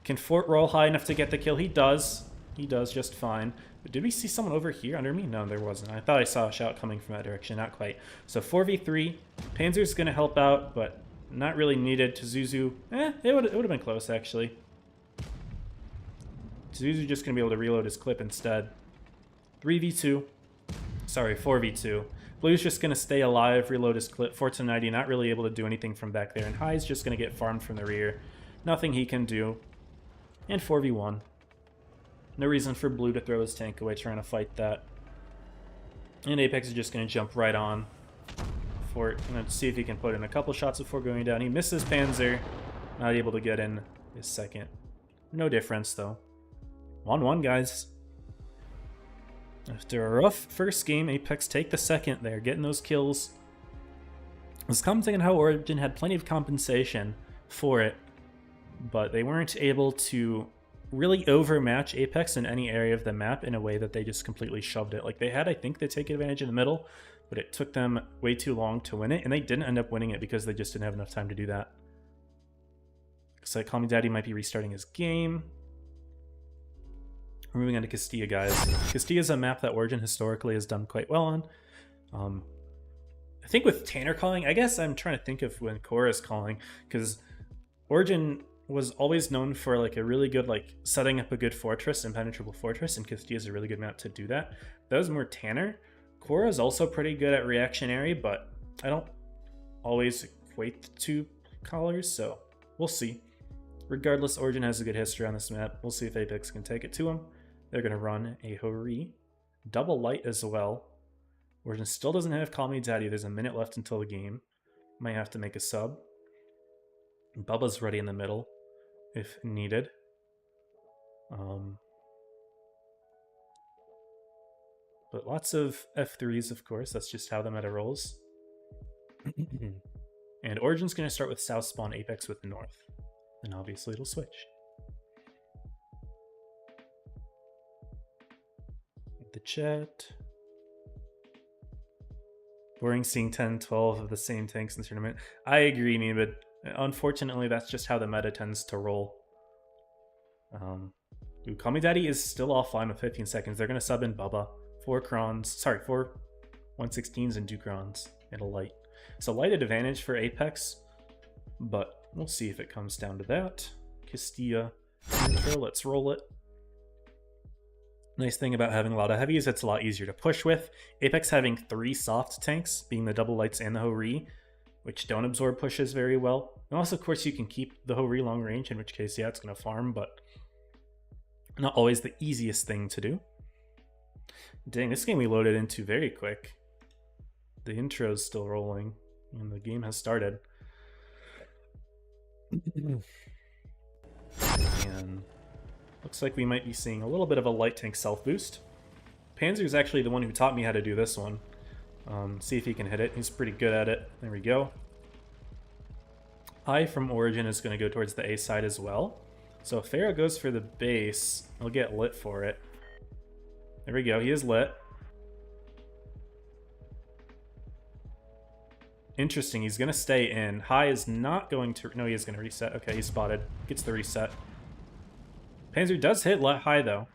Can Fort roll high enough to get the kill? He does. He does just fine. But did we see someone over here under me? No, there wasn't. I thought I saw a shout coming from that direction. Not quite. So 4v3. Panzer's going to help out, but not really needed. Zuzu, it would have been close, actually. Zuzu just going to be able to reload his clip instead. 3v2. Sorry, 4v2. Blue's just going to stay alive, reload his clip. Fortunati not really able to do anything from back there. And High's just going to get farmed from the rear. Nothing he can do. And 4v1. No reason for Blue to throw his tank away trying to fight that. And Apex is just going to jump right on. Fort, going to see if he can put in a couple shots before going down. He misses Panzer. Not able to get in his second. No difference, though. 1-1, guys. After a rough first game, Apex take the second there, getting those kills. It was commenting on how Origin had plenty of compensation. for it, but they weren't able to really overmatch Apex in any area of the map in a way that they just completely shoved it. Like, they had, I think, the take advantage in the middle, but it took them way too long to win it, and they didn't end up winning it because they just didn't have enough time to do that. Looks like Call Me Daddy might be restarting his game. We're moving on to Castilla, guys. Castilla is a map that Origin historically has done quite well on. I think with Tanner calling, I guess I'm trying to think of when Cora is calling, because Origin was always known for like a really good like setting up a good fortress, impenetrable fortress, and Castilla is a really good map to do that. That was more Tanner. Cora is also pretty good at reactionary, but I don't always equate the two callers, so we'll see. Regardless, Origin has a good history on this map. We'll see if Apex can take it to him. They're going to run a Hori. Double light as well. Origin still doesn't have Call Me Daddy. There's a minute left until the game. Might have to make a sub. Bubba's ready in the middle if needed. But lots of F3s, of course. That's just how the meta rolls. And Origin's going to start with South spawn, Apex with North. And obviously it'll switch. The chat. Boring seeing 10, 12 of the same tanks in the tournament. I agree, me, but unfortunately that's just how the meta tends to roll. Call Me Daddy is still offline with 15 seconds. They're going to sub in Bubba. 4 116s and 2 crons and a light. So lighted advantage for Apex, but we'll see if it comes down to that. Castilla intro, let's roll it. Nice thing about having a lot of heavies, it's a lot easier to push with. Apex having 3 soft tanks, being the double lights and the Hori, which don't absorb pushes very well. And also, of course, you can keep the Hori long range, in which case, yeah, it's going to farm, but not always the easiest thing to do. Dang, this game we loaded into very quick. The intro's still rolling, and the game has started. And looks like we might be seeing a little bit of a light tank self-boost. Panzer's actually the one who taught me how to do this one. See if he can hit it. He's pretty good at it. There we go. I from Origin is going to go towards the A side as well. So if Pharaoh goes for the base, he'll get lit for it. There we go, he is lit. Interesting, he's gonna stay in. High is not going to, no, he is gonna reset. Okay, he's spotted, gets the reset. Panzer does hit high though.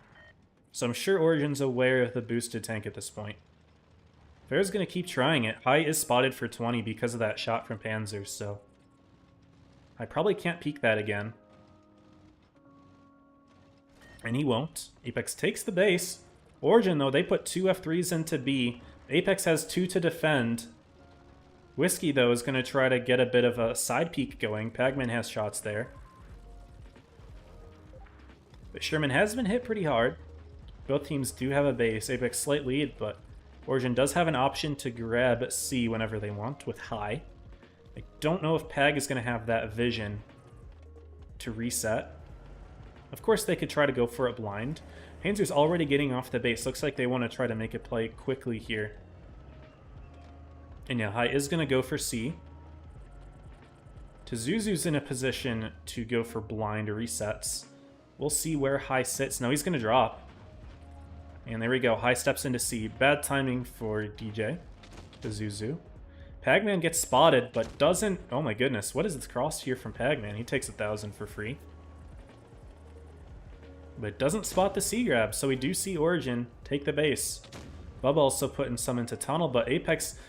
So I'm sure Origin's aware of the boosted tank at this point. Pharaoh's gonna keep trying it. High is spotted for 20 because of that shot from Panzer, so I probably can't peek that again. And he won't. Apex takes the base. Origin, though, they put 2 F3s into B. Apex has 2 to defend. Whiskey, though, is going to try to get a bit of a side peek going. Pagman has shots there. But Sherman has been hit pretty hard. Both teams do have a base. Apex slight lead, but Origin does have an option to grab C whenever they want with High. I don't know if Pag is going to have that vision to reset. Of course, they could try to go for it blind. Panzer's already getting off the base. Looks like they want to try to make a play quickly here. And yeah, High is going to go for C. Zuzu's in a position to go for blind resets. We'll see where High sits. No, he's going to drop. And there we go. High steps into C. Bad timing for DJ. Zuzu. Pagman gets spotted, but doesn't... Oh my goodness. What is this cross here from Pagman? He takes 1,000 for free. But doesn't spot the C grab, so we do see Origin take the base. Bubba also putting some into tunnel, but Apex,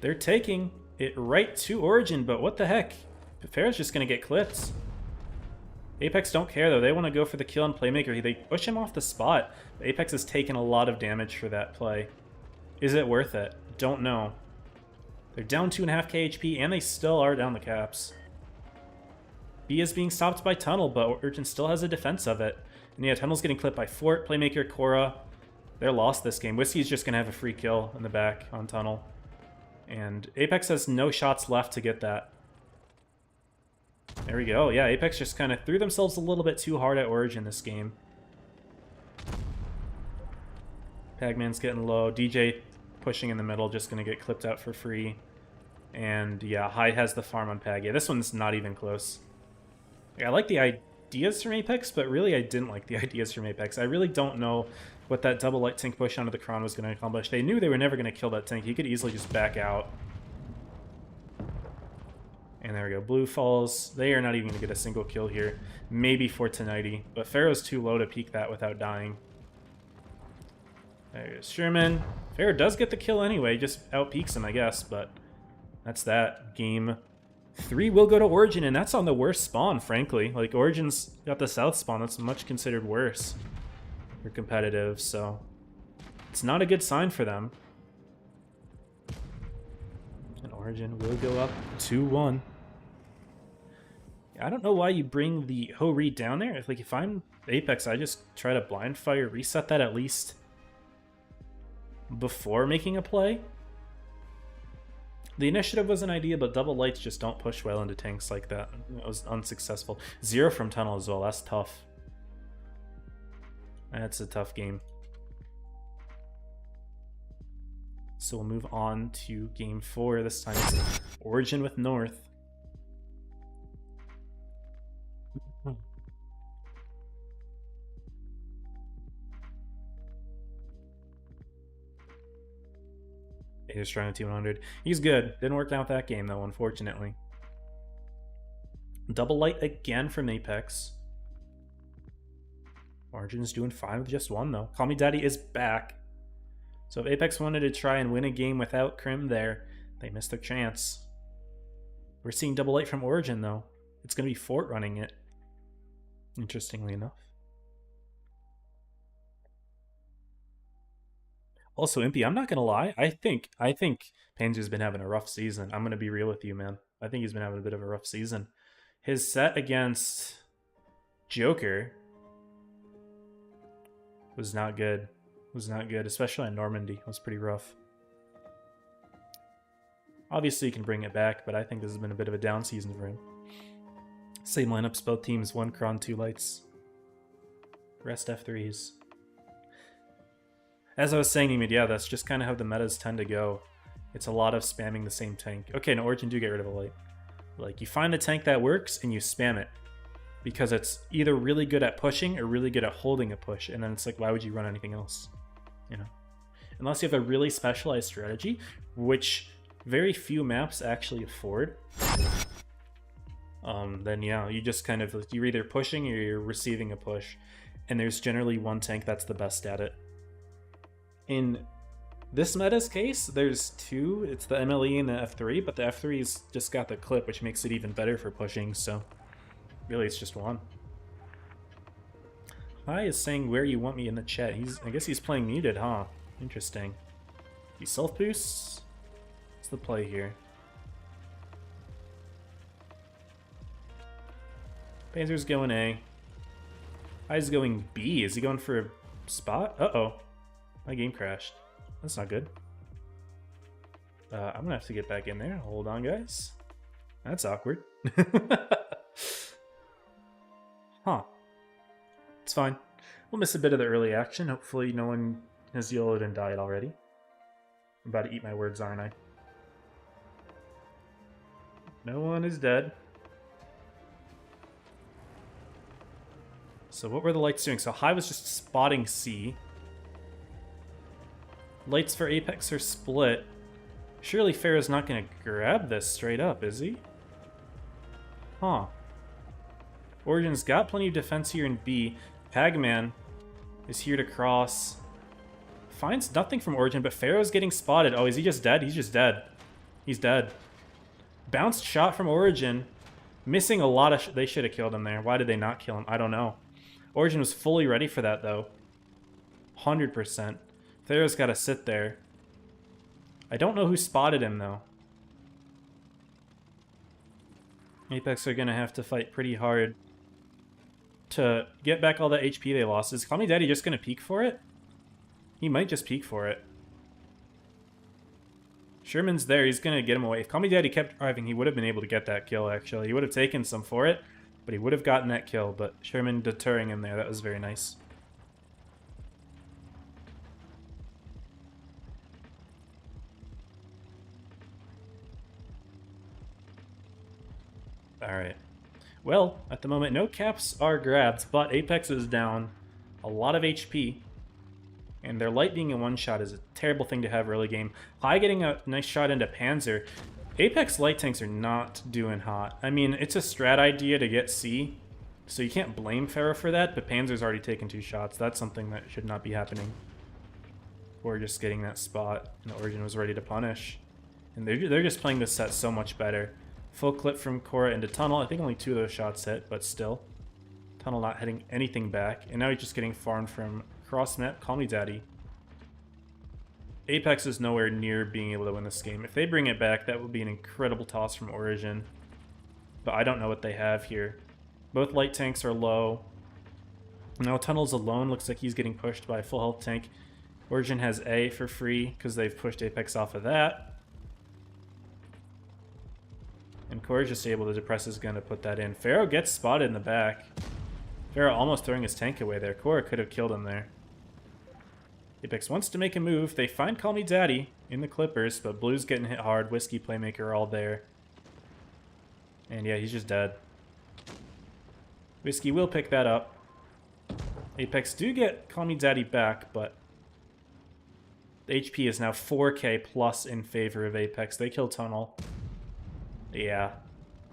they're taking it right to Origin, but what the heck? Farah's just going to get clipped. Apex don't care, though. They want to go for the kill and Playmaker. They push him off the spot. But Apex has taken a lot of damage for that play. Is it worth it? Don't know. They're down 2.5k HP, and they still are down the caps. B is being stopped by Tunnel, but Origin still has a defense of it. And yeah, Tunnel's getting clipped by Fort, Playmaker, Cora. They're lost this game. Whiskey's just going to have a free kill in the back on Tunnel. And Apex has no shots left to get that. There we go. Yeah, Apex just kind of threw themselves a little bit too hard at Origin this game. Pagman's getting low. DJ pushing in the middle, just going to get clipped out for free. And yeah, High has the farm on Pag. Yeah, this one's not even close. I like the ideas from Apex, but really I didn't like the ideas from Apex. I really don't know what that double light tank push onto the Kron was going to accomplish. They knew they were never going to kill that tank. He could easily just back out. And there we go. Blue falls. They are not even going to get a single kill here. Maybe Fortunaity. But Pharaoh's too low to peek that without dying. There goes Sherman. Pharaoh does get the kill anyway. Just out-peeks him, I guess. But that's that. Game 3 will go to Origin, and that's on the worst spawn, frankly. Like, Origin's got the south spawn. That's much considered worse for competitive, so it's not a good sign for them. And Origin will go up 2-1. I don't know why you bring the Ho-Ri down there. If I'm Apex, I just try to blind fire, reset that at least before making a play. The initiative was an idea, but double lights just don't push well into tanks like that. It was unsuccessful. 0 from tunnel as well. That's tough. That's a tough game. So we'll move on to game 4. This time it's Origin with North. He's trying to T100. He's good. Didn't work out that game, though, unfortunately. Double light again from Apex. Origin's doing fine with just 1, though. Call Me Daddy is back. So if Apex wanted to try and win a game without Crim there, they missed their chance. We're seeing double light from Origin, though. It's going to be Fort running it, interestingly enough. Also, Impy, I'm not going to lie. I think Panzer's been having a rough season. I'm going to be real with you, man. I think he's been having a bit of a rough season. His set against Joker was not good. Was not good, especially on Normandy. It was pretty rough. Obviously, he can bring it back, but I think this has been a bit of a down season for him. Same lineups, both teams, 1 Kron, 2 lights. Rest F3s. As I was saying, Emid, yeah, that's just kind of how the metas tend to go. It's a lot of spamming the same tank. Okay, no, Origin do get rid of a light. Like, you find a tank that works and you spam it. Because it's either really good at pushing or really good at holding a push. And then it's like, why would you run anything else? You know? Unless you have a really specialized strategy, which very few maps actually afford. Then yeah, you just kind of, you're either pushing or you're receiving a push. And there's generally one tank that's the best at it. In this meta's case, there's 2. It's the MLE and the F3, but the F3's just got the clip, which makes it even better for pushing, so really it's just 1. Hi is saying where you want me in the chat. I guess he's playing muted, huh? Interesting. He self-boosts? What's the play here? Panzer's going A. Hi's going B. Is he going for a spot? Uh-oh. My game crashed. That's not good. I'm gonna have to get back in there. Hold on, guys. That's awkward. Huh. It's fine. We'll miss a bit of the early action. Hopefully no one has yellowed and died already. I'm about to eat my words, aren't I? No one is dead. So what were the lights doing? So High was just spotting C. Lights for Apex are split. Surely Pharaoh's not going to grab this straight up, is he? Huh. Origin's got plenty of defense here in B. Pagman is here to cross. Finds nothing from Origin, but Pharaoh's getting spotted. Oh, is he just dead? He's just dead. He's dead. Bounced shot from Origin. Missing a lot of... They should have killed him there. Why did they not kill him? I don't know. Origin was fully ready for that, though. 100%. Pharaoh's got to sit there. I don't know who spotted him, though. Apex are going to have to fight pretty hard to get back all that HP they lost. Is Call Me Daddy just going to peek for it? He might just peek for it. Sherman's there. He's going to get him away. If Call Me Daddy kept driving, he would have been able to get that kill, actually. He would have taken some for it, but he would have gotten that kill. But Sherman deterring him there. That was very nice. Alright. Well, at the moment, no caps are grabbed, but Apex is down a lot of HP. And their light being in one shot is a terrible thing to have early game. High getting a nice shot into Panzer. Apex light tanks are not doing hot. I mean, it's a strat idea to get C, so you can't blame Pharaoh for that, but Panzer's already taken 2 shots. That's something that should not be happening. Or just getting that spot, and Origin was ready to punish. And they're just playing this set so much better. Full clip from Cora into Tunnel. I think only 2 of those shots hit, but still. Tunnel not hitting anything back. And now he's just getting farmed from cross map. Call me daddy. Apex is nowhere near being able to win this game. If they bring it back, that would be an incredible toss from Origin. But I don't know what they have here. Both light tanks are low. Now Tunnel's alone. Looks like he's getting pushed by a full health tank. Origin has A for free because they've pushed Apex off of that. And Core's just able to depress his gun to put that in. Pharaoh gets spotted in the back. Pharaoh almost throwing his tank away there. Core could have killed him there. Apex wants to make a move. They find Call Me Daddy in the Clippers, but Blue's getting hit hard. Whiskey, Playmaker are all there. And yeah, he's just dead. Whiskey will pick that up. Apex do get Call Me Daddy back, but the HP is now 4k plus in favor of Apex. They kill Tunnel. Yeah,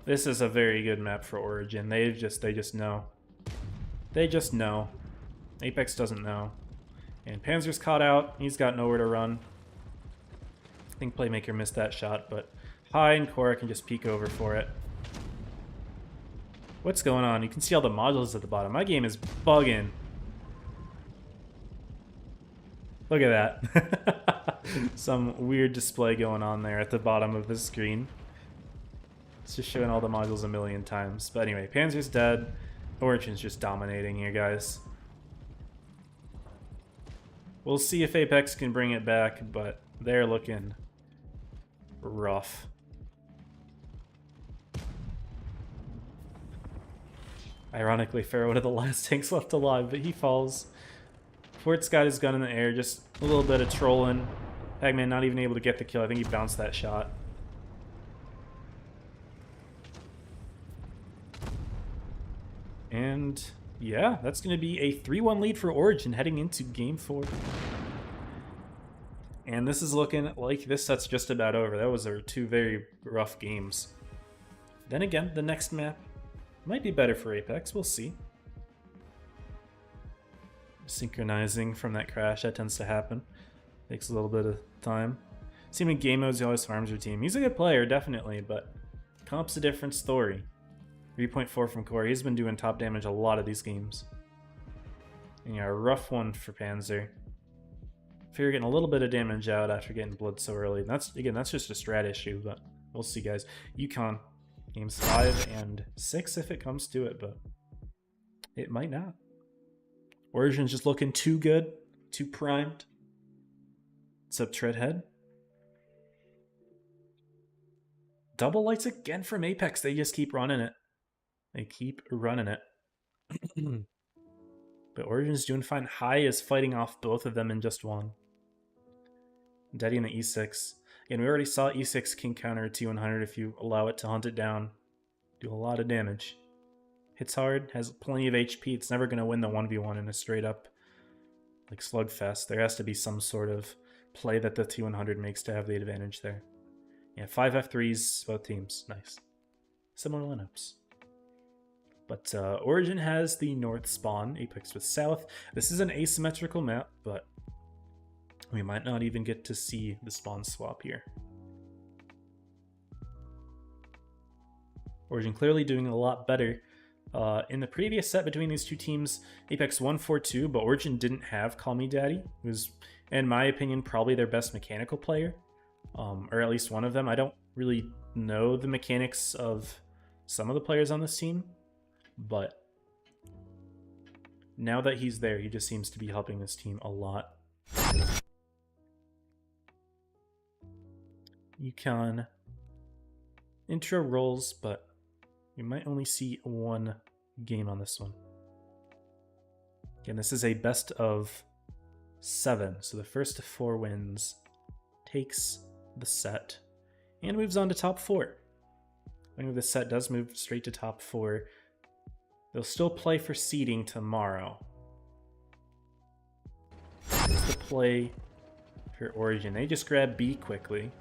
this is a very good map for Origin. They just know. They just know. Apex doesn't know. And Panzer's caught out. He's got nowhere to run. I think Playmaker missed that shot, but High and Cora can just peek over for it. What's going on? You can see all the modules at the bottom. My game is bugging. Look at that. Some weird display going on there at the bottom of the screen. It's just showing all the modules a million times. But anyway, Panzer's dead. Origin's just dominating here, guys. We'll see if Apex can bring it back, but they're looking rough. Ironically, Pharaoh, one of the last tanks left alive, but he falls. Fort's got his gun in the air, just a little bit of trolling. Pac-Man not even able to get the kill. I think he bounced that shot. And yeah, that's going to be a 3-1 lead for Origin heading into Game 4. And this is looking like this set's just about over. That was our 2 very rough games. Then again, the next map might be better for Apex. We'll see. Synchronizing from that crash, that tends to happen. Takes a little bit of time. Seeming game modes, he always farms your team. He's a good player, definitely, but comp's a different story. 3.4 from Core. He's been doing top damage a lot of these games. And yeah, a rough one for Panzer. Fear getting a little bit of damage out after getting Blitz so early. And that's, again, that's just a strat issue, but we'll see, guys. Yukon, games 5 and 6 if it comes to it, but it might not. Origin's just looking too good, too primed. What's up, Treadhead? Double lights again from Apex. They just keep running it. They keep running it. But Origin's doing fine. High is fighting off both of them in just one. Daddy in the E6. Again, we already saw E6 can counter a T100 if you allow it to hunt it down. Do a lot of damage. Hits hard, has plenty of HP. It's never going to win the 1v1 in a straight up like slugfest. There has to be some sort of play that the T100 makes to have the advantage there. Yeah, 5 F3s, both teams. Nice. Similar lineups. But Origin has the north spawn, Apex with south. This is an asymmetrical map, but we might not even get to see the spawn swap here. Origin clearly doing a lot better. In the previous set between these two teams, Apex won 4-2, but Origin didn't have Call Me Daddy, who's, in my opinion, probably their best mechanical player. Or at least one of them. I don't really know the mechanics of some of the players on this team, but now that he's there, he just seems to be helping this team a lot. Yukon intro rolls, but we might only see one game on this one. Again, this is a best of 7, so the first 4 wins takes the set and moves on to top 4. Winner of this set does move straight to top 4. They'll still play for seeding tomorrow. What's the play for Origin? They just grab B quickly.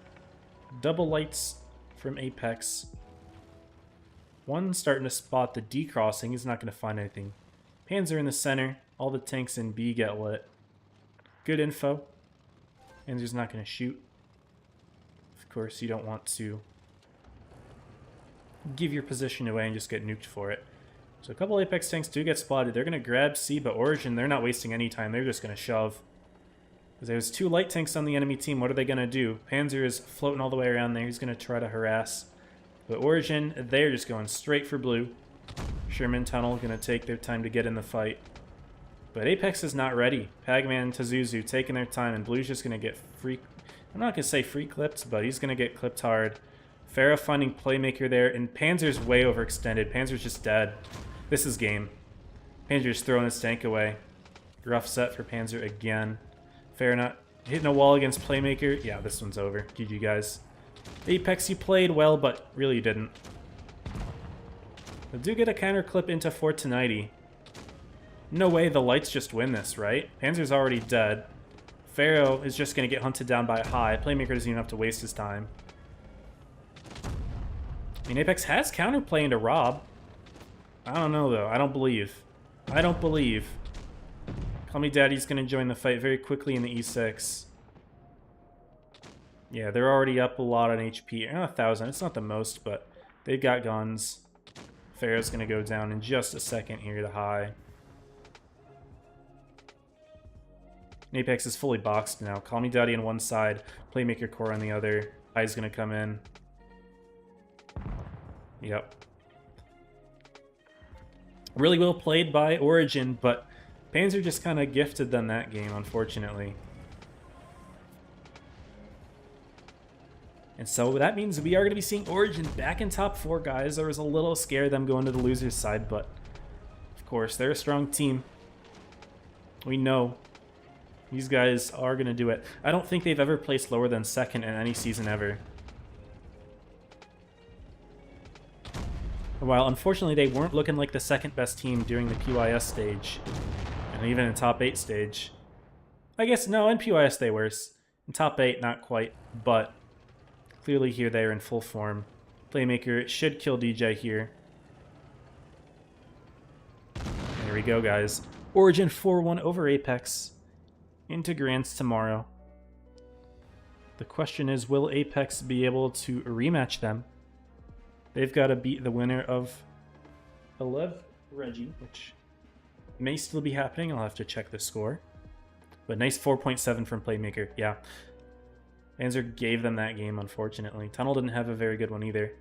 Double lights from Apex. One starting to spot the D crossing. He's not going to find anything. Panzer in the center. All the tanks in B get lit. Good info. Panzer's not going to shoot. Of course, you don't want to give your position away and just get nuked for it. So a couple Apex tanks do get spotted. They're going to grab C, but Origin, they're not wasting any time. They're just going to shove. Because there's 2 light tanks on the enemy team. What are they going to do? Panzer is floating all the way around there. He's going to try to harass. But Origin, they're just going straight for blue. Sherman Tunnel going to take their time to get in the fight. But Apex is not ready. Pagman, Tazuzu taking their time, and blue's just going to get free... I'm not going to say free clipped, but he's going to get clipped hard. Farah finding Playmaker there, and Panzer's way overextended. Panzer's just dead. This is game. Panzer's throwing his tank away. Rough set for Panzer again. Farah not hitting a wall against Playmaker. Yeah, this one's over. GG, guys. Apex, you played well, but really didn't. They do get a counter clip into Fortunaty. No way the lights just win this, right? Panzer's already dead. Pharaoh is just going to get hunted down by High. Playmaker doesn't even have to waste his time. I mean, Apex has counterplay into Rob. I don't know, though. I don't believe. I don't believe. Call Me Daddy's going to join the fight very quickly in the E6. Yeah, they're already up a lot on HP. 1,000. It's not the most, but they've got guns. Pharaoh's going to go down in just a second here to High. Apex is fully boxed now. Call Me Daddy on one side, Playmaker Core on the other. High's going to come in. Yep. Really well played by Origin, but Panzer just kind of gifted them that game, unfortunately. And so that means we are going to be seeing Origin back in top 4, guys. I was a little scared them going to the loser's side, but of course, they're a strong team. We know these guys are going to do it. I don't think they've ever placed lower than 2nd in any season ever. While unfortunately they weren't looking like the 2nd best team during the PYS stage, and even in top 8 stage. I guess, no, in PYS they were. In top 8, not quite, but clearly here they are in full form. Playmaker should kill DJ here. There we go, guys. Origin 4-1 over Apex. Into Grands tomorrow. The question is, will Apex be able to rematch them? They've got to beat the winner of Reggie, which may still be happening. I'll have to check the score. But nice 4.7 from Playmaker. Yeah. Panzer gave them that game, unfortunately. Tunnel didn't have a very good one either.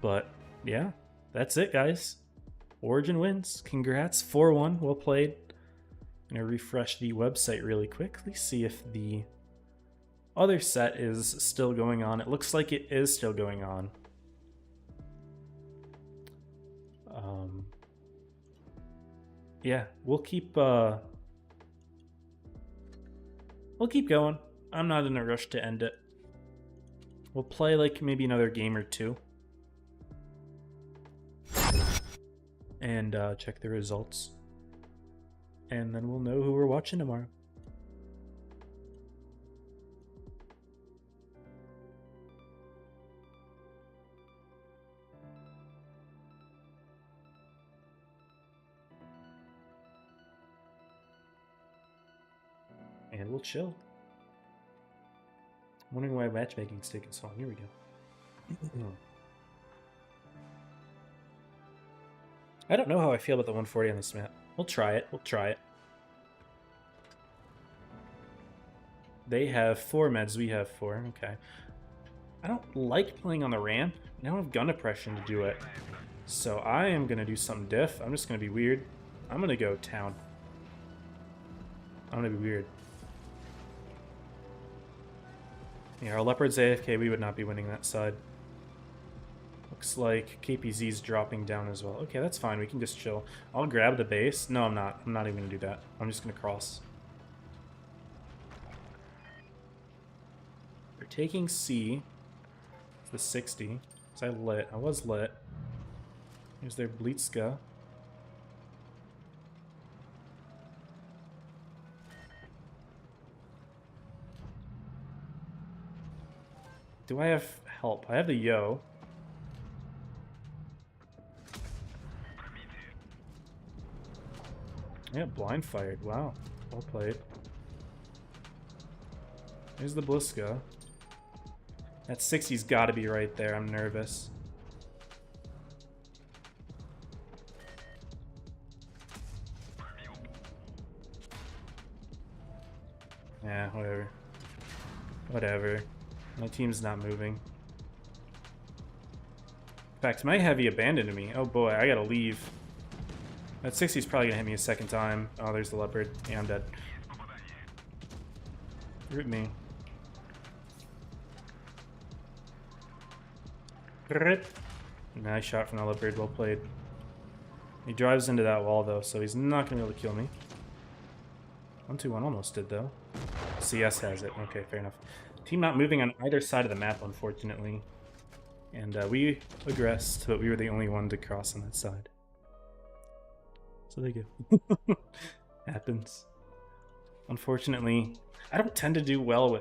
But, yeah. That's it, guys. Origin wins. Congrats. 4-1. Well played. I'm going to refresh the website really quickly. See if the other set is still going on. It looks like it is still going on. Yeah, we'll keep going. I'm not in a rush to end it. We'll play like maybe another game or two. And check the results. And then we'll know who we're watching tomorrow. And we'll chill. I'm wondering why matchmaking's taking so long. Here we go. I don't know how I feel about the 140 on this map. We'll try it. We'll try it. They have 4 meds. We have 4. Okay. I don't like playing on the ramp. I don't have gun oppression to do it. So I am going to do something diff. I'm just going to be weird. I'm going to go town. I'm going to be weird. Yeah, our Leopard's AFK, we would not be winning that side. Looks like KPZ's dropping down as well. Okay, that's fine. We can just chill. I'll grab the base. No, I'm not. I'm not even going to do that. I'm just going to cross. We're taking C. It's the 60. Was I lit? I was lit. Here's their Blitzka. Do I have help? I have the Yo. Yeah, blind fired. Wow. Well played. Here's the Blitzka. That 60's got to be right there. I'm nervous. Yeah, whatever. Whatever. My team's not moving. In fact, my heavy abandoned me. Oh boy, I gotta leave. That 60's probably gonna hit me a second time. Oh, there's the leopard. Yeah, I'm dead. Root me. Nice shot from the leopard. Well played. He drives into that wall though, so he's not gonna be able to kill me. 1-2-1 almost did though. CS has it. Okay, fair enough. Team not moving on either side of the map, unfortunately. And we aggressed, but we were the only one to cross on that side. So there you go. Happens. Unfortunately, I don't tend to do well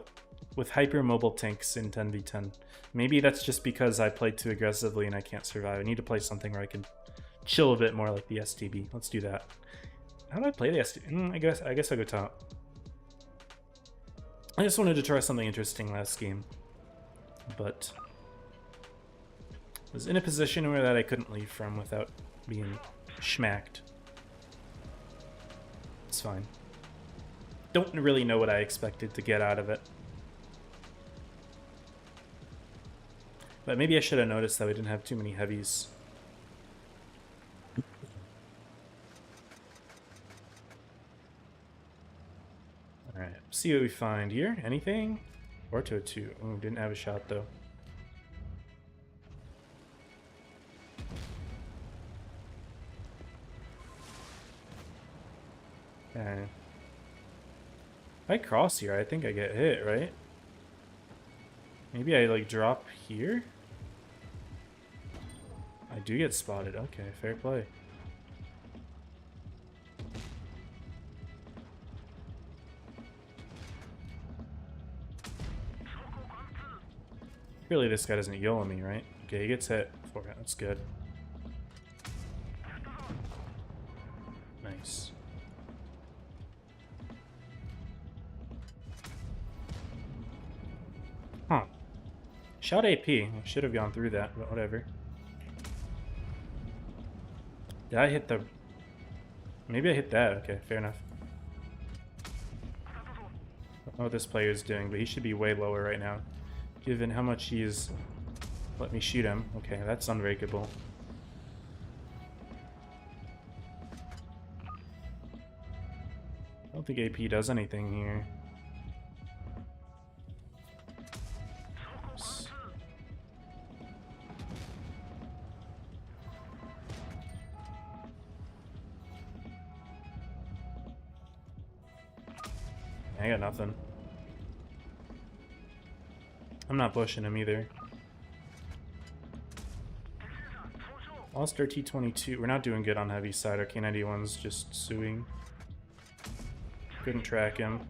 with hyper-mobile tanks in 10v10. Maybe that's just because I played too aggressively and I can't survive. I need to play something where I can chill a bit more, like the STB. Let's do that. How do I play the STB? I guess I'll go top. I just wanted to try something interesting last game, but was in a position where that I couldn't leave from without being schmacked. It's fine. Don't really know what I expected to get out of it. But maybe I should have noticed that we didn't have too many heavies. Alright, see what we find here. Anything? 4-2. Oh, didn't have a shot though. Okay. If I cross here, I think I get hit, right? Maybe I like drop here? I do get spotted. Okay, fair play. Really, this guy doesn't yell at me, right? Okay, he gets hit for it. That's good. Nice. Huh. Shot AP. I should have gone through that, but whatever. Did I hit the... Maybe I hit that. Okay, fair enough. I don't know what this player is doing, but he should be way lower right now, given how much he's let me shoot him. Okay, that's unbreakable. I don't think AP does anything here. Oops. I got nothing. I'm not pushing him either. Lost our T-22. We're not doing good on heavy side. Our K-91's just suing. Couldn't track him.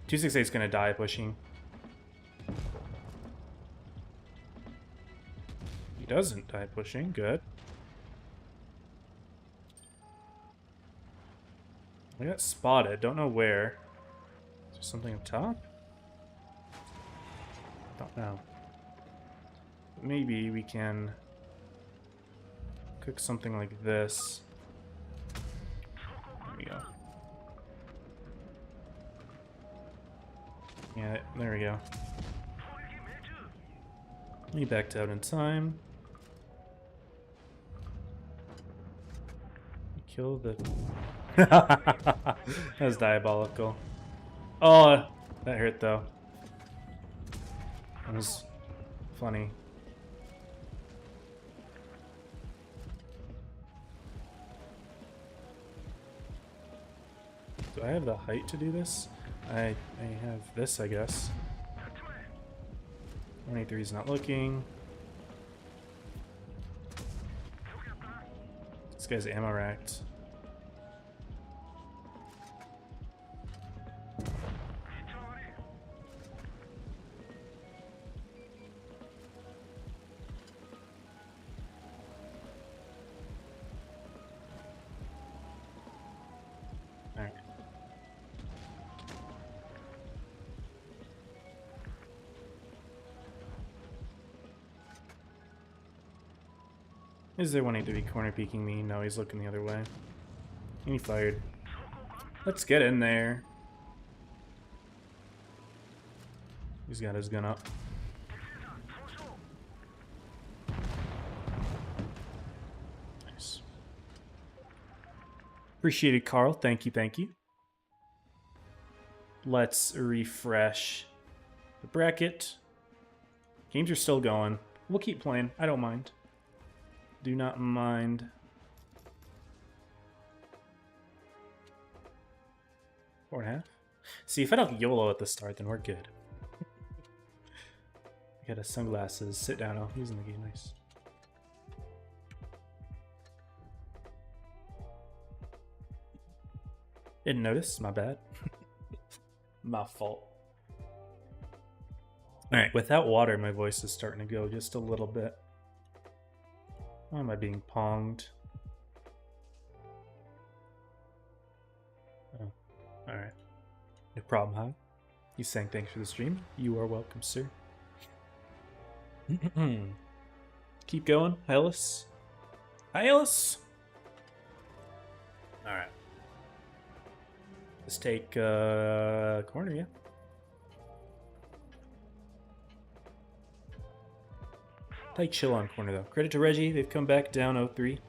268's gonna die pushing. He doesn't die pushing. Good. I got spotted. Don't know where. Is there something up top? Don't know. Maybe we can cook something like this. There we go. Yeah, there we go. We backed out in time. Kill the... That was diabolical. Oh, that hurt though. That was funny. Do I have the height to do this? I have this, I guess. 183 is not looking. This guy's ammo racked. Alright. Is there 183 corner peeking me? No, he's looking the other way. And he fired. Let's get in there. He's got his gun up. Nice. Appreciate it, Carl. Thank you, thank you. Let's refresh the bracket. Games are still going. We'll keep playing. I don't mind. Do not mind. Four and a half. See, if I don't YOLO at the start, then we're good. I got a sunglasses. Sit down. Oh, he's in the game. Nice. Didn't notice. My bad. My fault. Alright, without water, my voice is starting to go just a little bit. Why am I being ponged? Oh, alright. No problem, huh? He's saying thanks for the stream. You are welcome, sir. Keep going, Hylas. Hylas! Alright. Let's take corner, yeah. Play chill on corner, though. Credit to Reggie. They've come back down 0-3.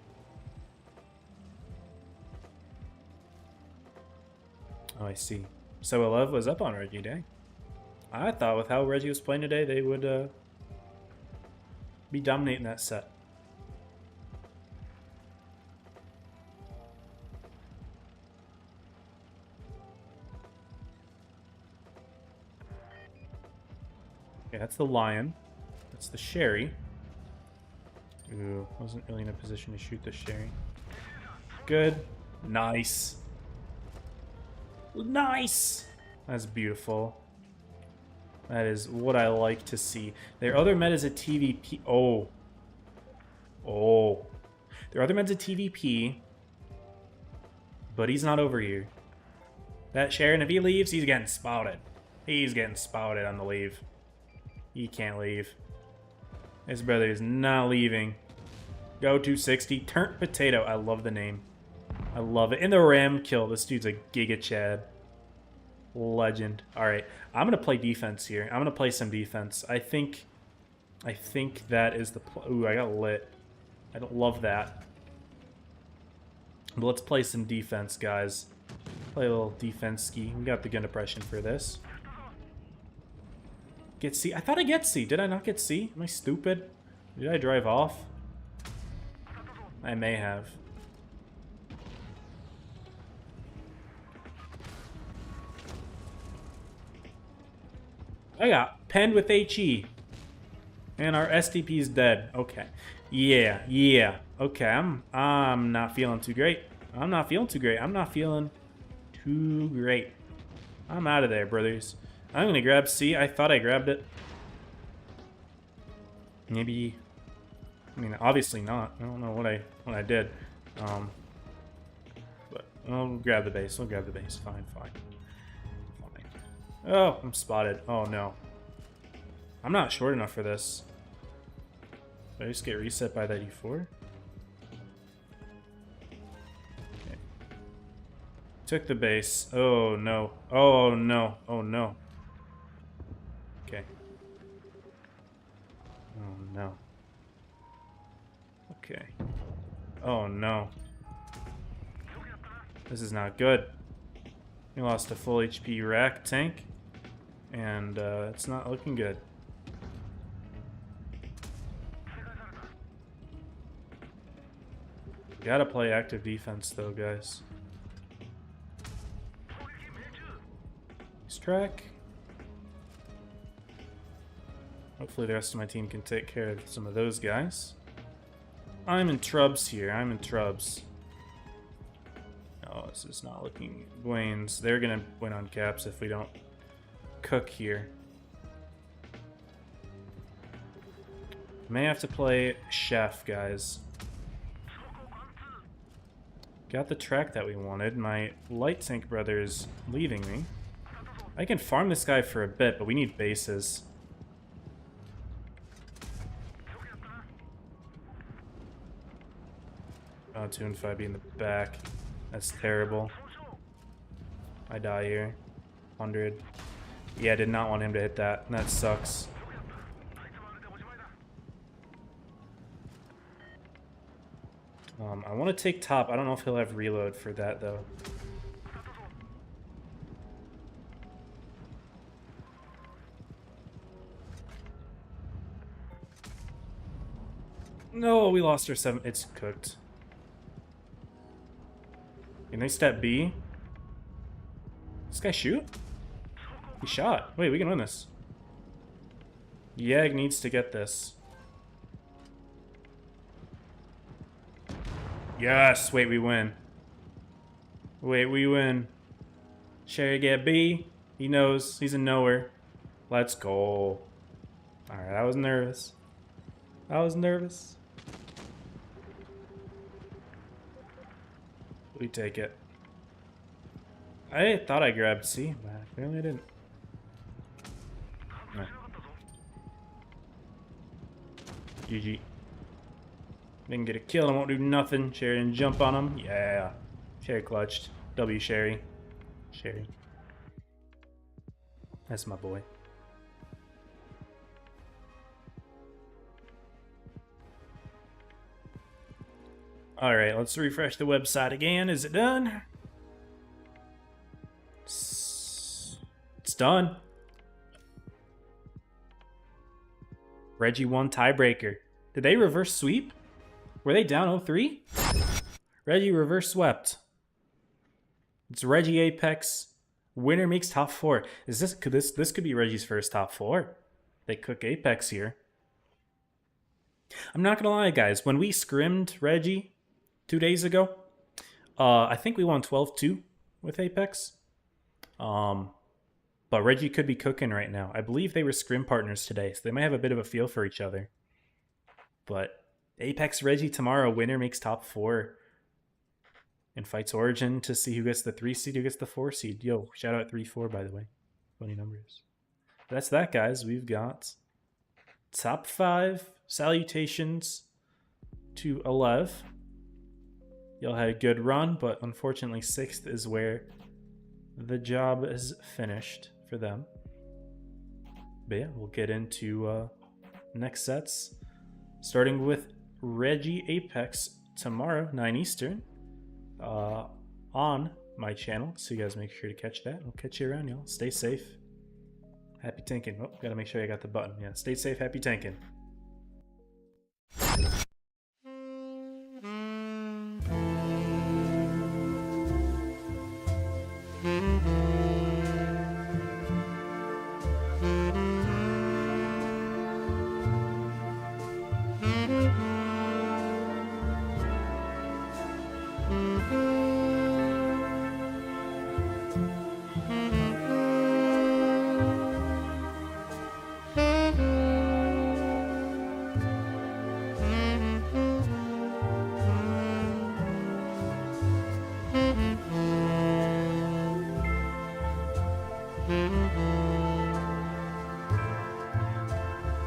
Oh, I see. So Love was up on Reggie, dang. I thought with how Reggie was playing today, they would be dominating that set. Okay, that's the lion. That's the Sherry. Ooh, wasn't really in a position to shoot the Sherry. Good. Nice. Nice! That's beautiful. That is what I like to see. Their other med is a TVP. Oh. Oh. Their other med's a TVP. But he's not over here. That Sharon, if he leaves, he's getting spouted. He's getting spouted on the leave. He can't leave. His brother is not leaving. Go 260. Turnt Potato. I love the name. I love it. In the Ram kill. This dude's a Giga Chad. Legend. Alright. I'm going to play defense here. I'm going to play some defense. I think that is the... Ooh, I got lit. I don't love that. But let's play some defense, guys. Play a little defense ski. We got the gun depression for this. Get C. I thought I get C. Did I not get C? Am I stupid? Did I drive off? I may have. I got penned with HE. And our STP is dead. Okay. Yeah, yeah. Okay, I'm not feeling too great. I'm not feeling too great. I'm not feeling too great. I'm out of there, brothers. I'm gonna grab C. I thought I grabbed it. Maybe. I mean, obviously not. I don't know what I did. But I'll grab the base. I'll grab the base. Fine, fine. Fine. Oh, I'm spotted. Oh no. I'm not short enough for this. Did I just get reset by that E4? Okay. Took the base. Oh no. Oh no. Oh no. Okay. Oh no. Okay. Oh no. This is not good. We lost a full HP rack tank. And it's not looking good. Gotta play active defense though, guys. Nice track. Hopefully the rest of my team can take care of some of those guys. I'm in trubs here. I'm in trubs. Oh, this is not looking... Wayne's. They're going to win on caps if we don't cook here. May have to play chef, guys. Got the track that we wanted. My light tank brother is leaving me. I can farm this guy for a bit, but we need bases. Oh, 2 and 5 be in the back. That's terrible. I die here. 100. Yeah, I did not want him to hit that. That sucks. I want to take top. I don't know if he'll have reload for that, though. No, we lost our 7. It's cooked. Can they step B? This guy shoot? He shot. Wait, we can win this. Yeg needs to get this. Yes! Wait, we win. Wait, we win. Sherry get B. He knows. He's in nowhere. Let's go. Alright, I was nervous. I was nervous. We take it. I thought I grabbed C, but apparently I didn't. No. GG. Didn't get a kill, I won't do nothing. Sherry didn't jump on him. Yeah. Sherry clutched. W Sherry. Sherry. That's my boy. Alright, let's refresh the website again. Is it done? It's done. Reggie won tiebreaker. Did they reverse sweep? Were they down 0-3? Reggie reverse swept. It's Reggie Apex. Winner makes top 4. Is this could be Reggie's first top 4? They cook Apex here. I'm not gonna lie, guys. When we scrimmed Reggie 2 days ago, I think we won 12-2 with Apex. But Reggie could be cooking right now. I believe they were scrim partners today, so they might have a bit of a feel for each other. But Apex Reggie tomorrow, winner makes top 4. And fights Origin to see who gets the 3 seed, who gets the 4 seed. Yo, shout out 3-4, by the way. Funny numbers. That's that, guys. We've got top 5 salutations to Alev. Y'all had a good run, but unfortunately 6th is where the job is finished for them. But yeah, we'll get into next sets. Starting with Reggie Apex tomorrow, 9 Eastern. On my channel, so you guys make sure to catch that. I'll catch you around, y'all. Stay safe. Happy tanking. Oh, gotta make sure I got the button. Yeah, stay safe, happy tanking.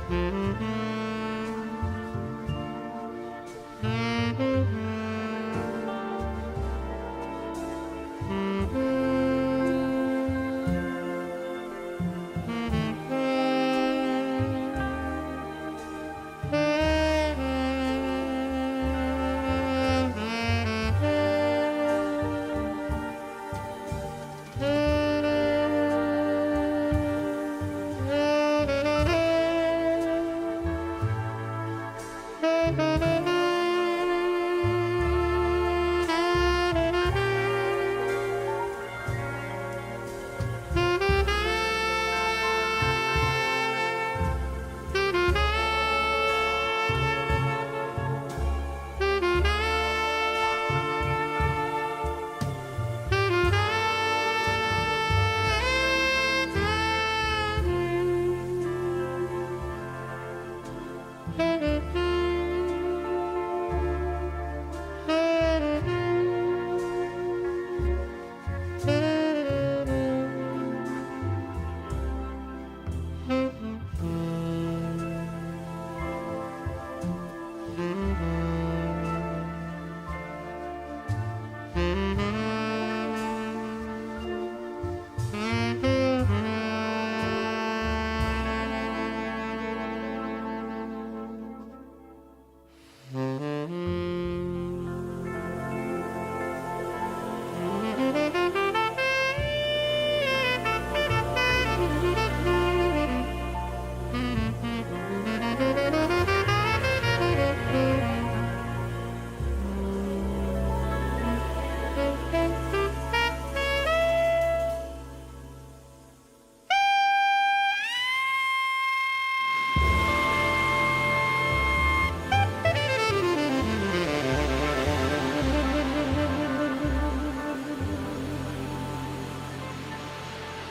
Mm-hmm.